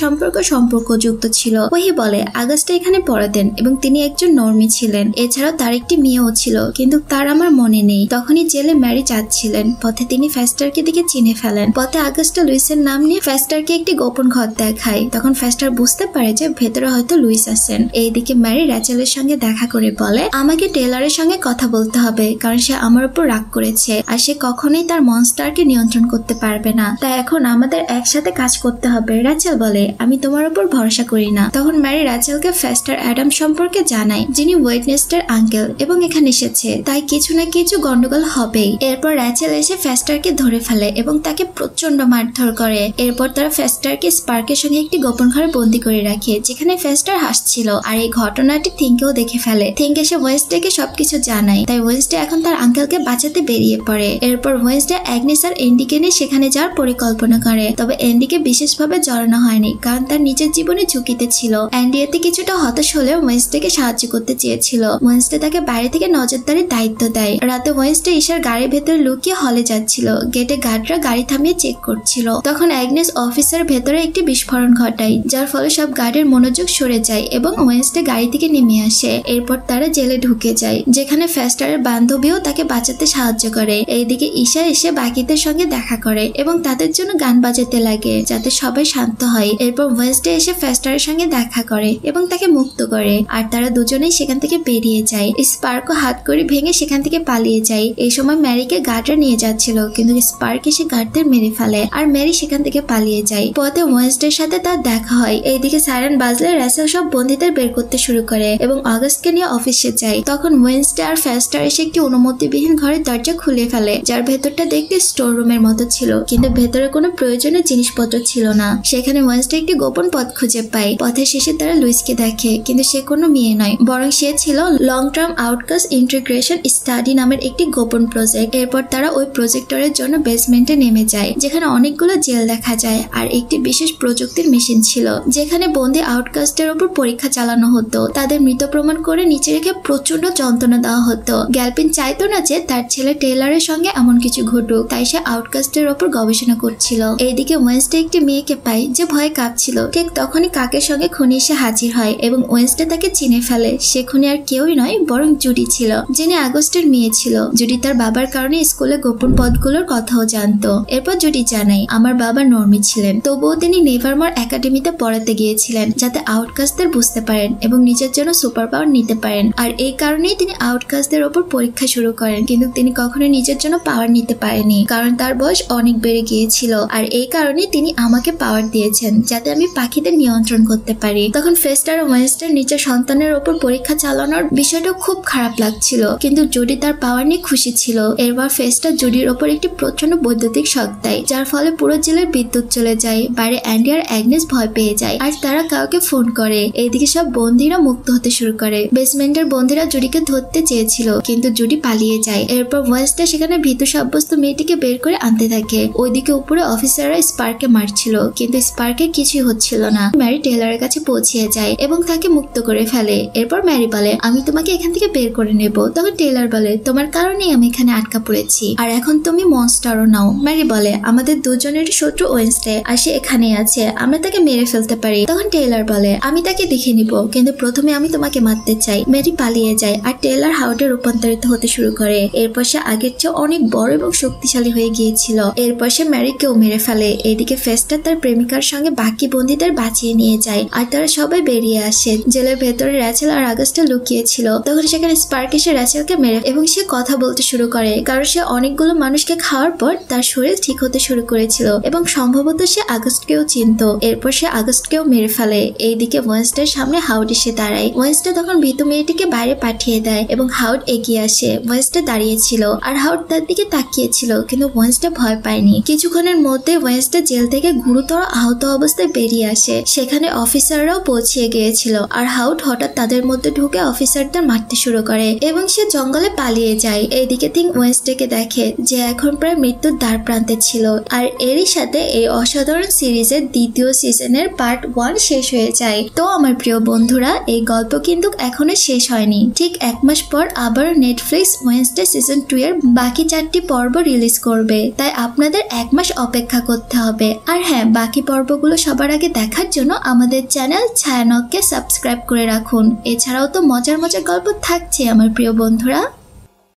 সম্পর্কযুক্ত ছিল। ওহি বলে আগস্টা এখানে পড়াতেন এবং তিনি একজন নর্মি ছিলেন। এছাড়াও তার একটি মেয়েও ছিল, কিন্তু তার আমার মনে নেই। তখনই জেলে ম্যারি যাচ্ছিলেন, পথে তিনি ফেস্টারকে দিকে চিনে ফেলেন। পথে আগস্টা লুইসের নাম নিয়ে ফেস্টারকে একটি গোপন ঘর দেখায়। তখন ফেস্টার বুঝতে পারে যে ভেতরে হয়তো লুইস আছেন। এইদিকে ম্যারি র্যাচেলের সঙ্গে দেখা করে বলে আমাকে টেলরের সঙ্গে কথা বলতে হবে, কারণ সে আমার উপর রাগ করেছে আর সে কখনোই তার মনস্টারকে নিয়ন্ত্রণ করতে পারবে না। তাই এখন আমাদের একসাথে কাজ করতে হবে। র্যাচেল বলে আমি তোমার উপর ভরসা করি না। তখন ম্যারি র্যাচেলকে ফেস্টার অ্যাডাম সম্পর্কে জানায়, যিনি ওয়েডনেসডের আঙ্কেল এবং এখানে এসেছে, তাই কিছু না কিছু গন্ডগোল হবেই। এরপর র্যাচেল এসে ফেস্টারকে ধরে ফেলে এবং তাকে প্রচন্ড মারধর করে। এরপর তারা ফেস্টারকে স্পার্কের সঙ্গে একটি গোপন ঘরে বন্দি করে রাখে, যেখানে ফেস্টার হাসছিল। আর এই ঘটনাটি থিঙ্কেও দেখে ফেলে। থিঙ্ক এসে ওয়েডনেসডেকে সবকিছু জানায়। তাই ওয়েডনেসডে এখন তার আঙ্কেলকে বাঁচাতে বেরিয়ে পড়ে। এরপর ওয়েডনেসডে অ্যাগনেস আর এন্ডিকে নিয়ে সেখানে যাওয়ার পরিকল্পনা করে। তবে এন্ডিকে বিশেষভাবে জড়ানো হয়নি, কারণ তার নিজের জীবনে ঝুঁকিতে ছিল। অ্যান্ডি এতে কিছুটা হতাশ হলেও ওয়েডনেসডেকে সাহায্য করতে চেয়েছিল। ওয়েডনেসডে তাকে বাইরে থেকে নজরদারির দায়িত্ব দেয়। রাতে ওয়েডনেসডে ঈশার গাড়ির ভেতরে লুকিয়ে হলে যাচ্ছিল। গেটে গার্ডরা গাড়ি থামিয়ে চেক করছিল। তখন অ্যাগনেস অফিসের ভেতরে একটি বিস্ফোরণ ঘটায়, যার ফলে সব গার্ডের মনোযোগ সরে যায় এবং ওয়েডনেসডে গাড়ি থেকে নেমে আসে। এরপর তারা জেলে ঢুকে যায়, যেখানে ফেস্টারের বান্ধবীও তাকে বাঁচাতে সাহায্য করে। এইদিকে ঈশা এসে বাকিদের সঙ্গে দেখা করে এবং তাদের জন্য গান বাজাতে লাগে, যাতে সবাই শান্ত হয়। এরপর ওয়েডনেসডে এসে ফেস্টারের সঙ্গে দেখা করে এবং তাকে মুক্ত করে, আর তারা দুজনেই সেখান থেকে বেরিয়ে যায়। স্পার্কও হাত করে ভেঙে সেখান থেকে পালিয়ে যায়। এই সময় ম্যারিকে গার্ডরা নিয়ে যাচ্ছিল, কিন্তু স্পার্ক এসে গার্ডদের মেরে ফেলে আর ম্যারি সেখান থেকে পালিয়ে যায়। পথে ওয়েডনেসডের সাথে তার দেখা হয়। এইদিকে সাইরেন বাজলে র্যাচেল সব বন্দীদের বের করতে শুরু করে এবং অগাস্টকে নিয়ে অফিসে যায়। তখন ওয়েডনেসডে আর ফেস্টার এসে একটি অনুমতিবিহীন ঘরের দরজা খুলে ফেলে, যার ভেতরটা দেখতে স্টোর রুমের মতো ছিল, কিন্তু ভেতরে কোনো প্রয়োজনীয় জিনিসপত্র ছিল না। সেখানে ওয়েডনেসডে একটি গোপন পথ খুঁজে পায়। পথের শেষে তারা লুইসকে দেখে, কিন্তু সে কোনো মেয়ে নয়, বরং সে ছিল long term outcast integration study নামের একটি গোপন প্রজেক্ট। এরপর তারা ওই প্রজেক্টরের জন্য বেসমেন্টে নেমে যায়, যেখানে অনেকগুলো জেল দেখা যায় আর একটি বিশেষ প্রযুক্তির মেশিন ছিল, যেখানে বন্দি আউটকাস্টের উপর পরীক্ষা চালানো হতো। তাদের মৃত প্রমাণ করে নিচে রেখে প্রচন্ড যন্ত্রণা দেওয়া হতো। গ্যালপিন চাইতো না যে তার ছেলে টেইলরের সঙ্গে এমন কিছু ঘটুক, তাই সে আউটকাস্টের উপর গবেষণা করছিল। এইদিকে ওয়েডনেসডে একটি মেয়েকে পায় যে ভয়ে কাঁপছিল। ঠিক তখনই কাকের সঙ্গে খুনি এসে হাজির হয় এবং ওয়েডনেসডে তাকে চিনে ফেলে। সে খুনি আর কেউই নয়, বরং জুডি ছিল, যিনি আগস্টের মেয়ে ছিল। জুডি তার বাবার কারণে স্কুলে গোপন পদগুলোর কথাও জানতো। এরপর জুডি জানায় আমার বাবা নর্মি ছিলেন, তবুও তিনি নেভারমোর একাডেমিতে পড়াতে গিয়েছিলেন, যাতে আউটকাস্টদের বুঝতে পারেন এবং নিজের জন্য সুপার পাওয়ার নিতে পারেন। আর এই কারণেই তিনি আউটকাস্টদের ওপর পরীক্ষা শুরু করেন, কিন্তু তিনি কখনোই নিজের জন্য পাওয়ার নিতে পারেনি, কারণ তার বয়স অনেক বেড়ে গিয়েছিল। আর এই কারণে তিনি আমাকে পাওয়ার দিয়েছেন, যাতে আমি পাখিদের নিয়ন্ত্রণ করতে পারি। তখন ফেস্টার ও ওয়েডনেসডে নিজের সন্তানের ওপর পরীক্ষা চালানোর বিষয়টা খুব খারাপ লাগছিল, কিন্তু জুডি তার পাওয়ার নিয়ে খুশি ছিল। এরপর ফেস্টার জুডির ওপর একটি প্রচন্ড বৈদ্যুতিক শক দেয়, যার ফলে পুরো জেলের বিদ্যুৎ চলে যায়। বাইরে অ্যান্ডি আর অ্যাগনেস ভয় পেয়ে যায় আর তারা কাউকে ফোন করে। এইদিকে সব বন্দীরা মুক্ত হতে শুরু করে। বেসমেন্টের বন্দীরা জুডিকে ধরতে চেয়েছিল, কিন্তু জুডি পালিয়ে যায়। এরপর ওয়েডনেসডে সেখানে ভীত সাব্যস্ত মেয়েটিকে বের করে আনতে থাকে। ওইদিকে উপরে অফিসাররা স্পার্ককে মারছিল, কিন্তু স্পার্কের কিছুই হচ্ছিল না। ম্যারি টেইলরের কাছে পৌঁছে যায় এবং তাকে মুক্ত করে ফেলে। এরপর ম্যারি বলে আমি তোমাকে এখান থেকে বের করে নেব। তখন টেইলর বলে তোমার কারণেই আমি এখানে আটকা পড়েছি, আর এখন তুমি মনস্টারও নাও। ম্যারি বলে আমাদের দুজনের শত্রু ওয়েডনেসডে, আর সে এখানেই আছে, আমরা তাকে মেরে ফেলতে পারি। তখন টেইলর বলে আমি তাকে দেখে নিব, কিন্তু প্রথমে আমি তোমাকে মারতে চাই। ম্যারি পালিয়ে যায় আর টেইলর হাউডে রূপান্তরিত হতে শুরু করে। এরপর সে আগের চেয়ে অনেক বড় এবং শক্তিশালী হয়ে গিয়েছিল। এরপর সে ম্যারিকেও মেরে ফেলে। এদিকে ফেস্টার তার প্রেমিকার সঙ্গে বাকি বন্দীদের বাঁচিয়ে নিয়ে যায় আর তারা সবাই বেরিয়ে আসে। জেলের ভেতরে র্যাচেল আর আগস্টা লুকিয়েছিল। তখন সেখানে স্পার্ক এসে র্যাচেলকে মেরে এবং সে কথা বলতে শুরু করে, কারণ সে অনেকগুলো মানুষকে খাওয়ার পর তার শরীর ঠিক হতে শুরু করেছিল এবং সম্ভবত সে আগস্টকেও চিনত। এরপর সে আগস্টকেও মেরে ফেলে। এইদিকে ওয়েডনেসডের সামনে হাউড এসে দাঁড়ায়। ওয়েডনেসডে তখন ভীতু মেয়েটিকে বাইরে পাঠিয়ে দেয় এবং হাউড এগিয়ে আসে। ওয়েডনেসডে দাঁড়িয়েছিল আর হাউড তার দিকে তাকিয়েছিল, কিন্তু ওয়েডনেসডে ভয় পায়নি। কিছুক্ষণের মধ্যে ওয়েডনেসডে জেল থেকে গুরুতর আহত অবস্থায় বেরিয়ে আসে। সেখানে অফিসাররাও পৌঁছে গিয়েছিল আর হাউড হঠাৎ তাদের মধ্যে ঢুকে অফিসারদের মারতে শুরু করে এবং সে জঙ্গলে পালিয়ে যায়। এইদিকে থিং ওয়েডনেসডেকে দেখে যে এখন প্রায় মৃত্যুর দ্বার প্রান্তে ছিল। আর এরই সাথে এই অসাধারণ সিরিজের দ্বিতীয় সিজনের পার্ট 1 শেষ হয়ে যায়। তো আমার প্রিয় বন্ধুরা, এই গল্প কিন্তু এখনো শেষ হয় হয়নি। ঠিক 1 মাস পর আবার নেটফ্লিক্স ওয়েডনেসডে সিজন 2 এর বাকি 4টি পর্ব রিলিজ করবে, তাই আপনাদের 1 মাস অপেক্ষা করতে হবে। আর হ্যাঁ, বাকি পর্বগুলো সবার আগে দেখার জন্য আমাদের চ্যানেল ছায়ানককে সাবস্ক্রাইব করে রাখুন। এছাড়াও তো মজার মজার গল্প থাকছে আমার প্রিয় বন্ধুরা।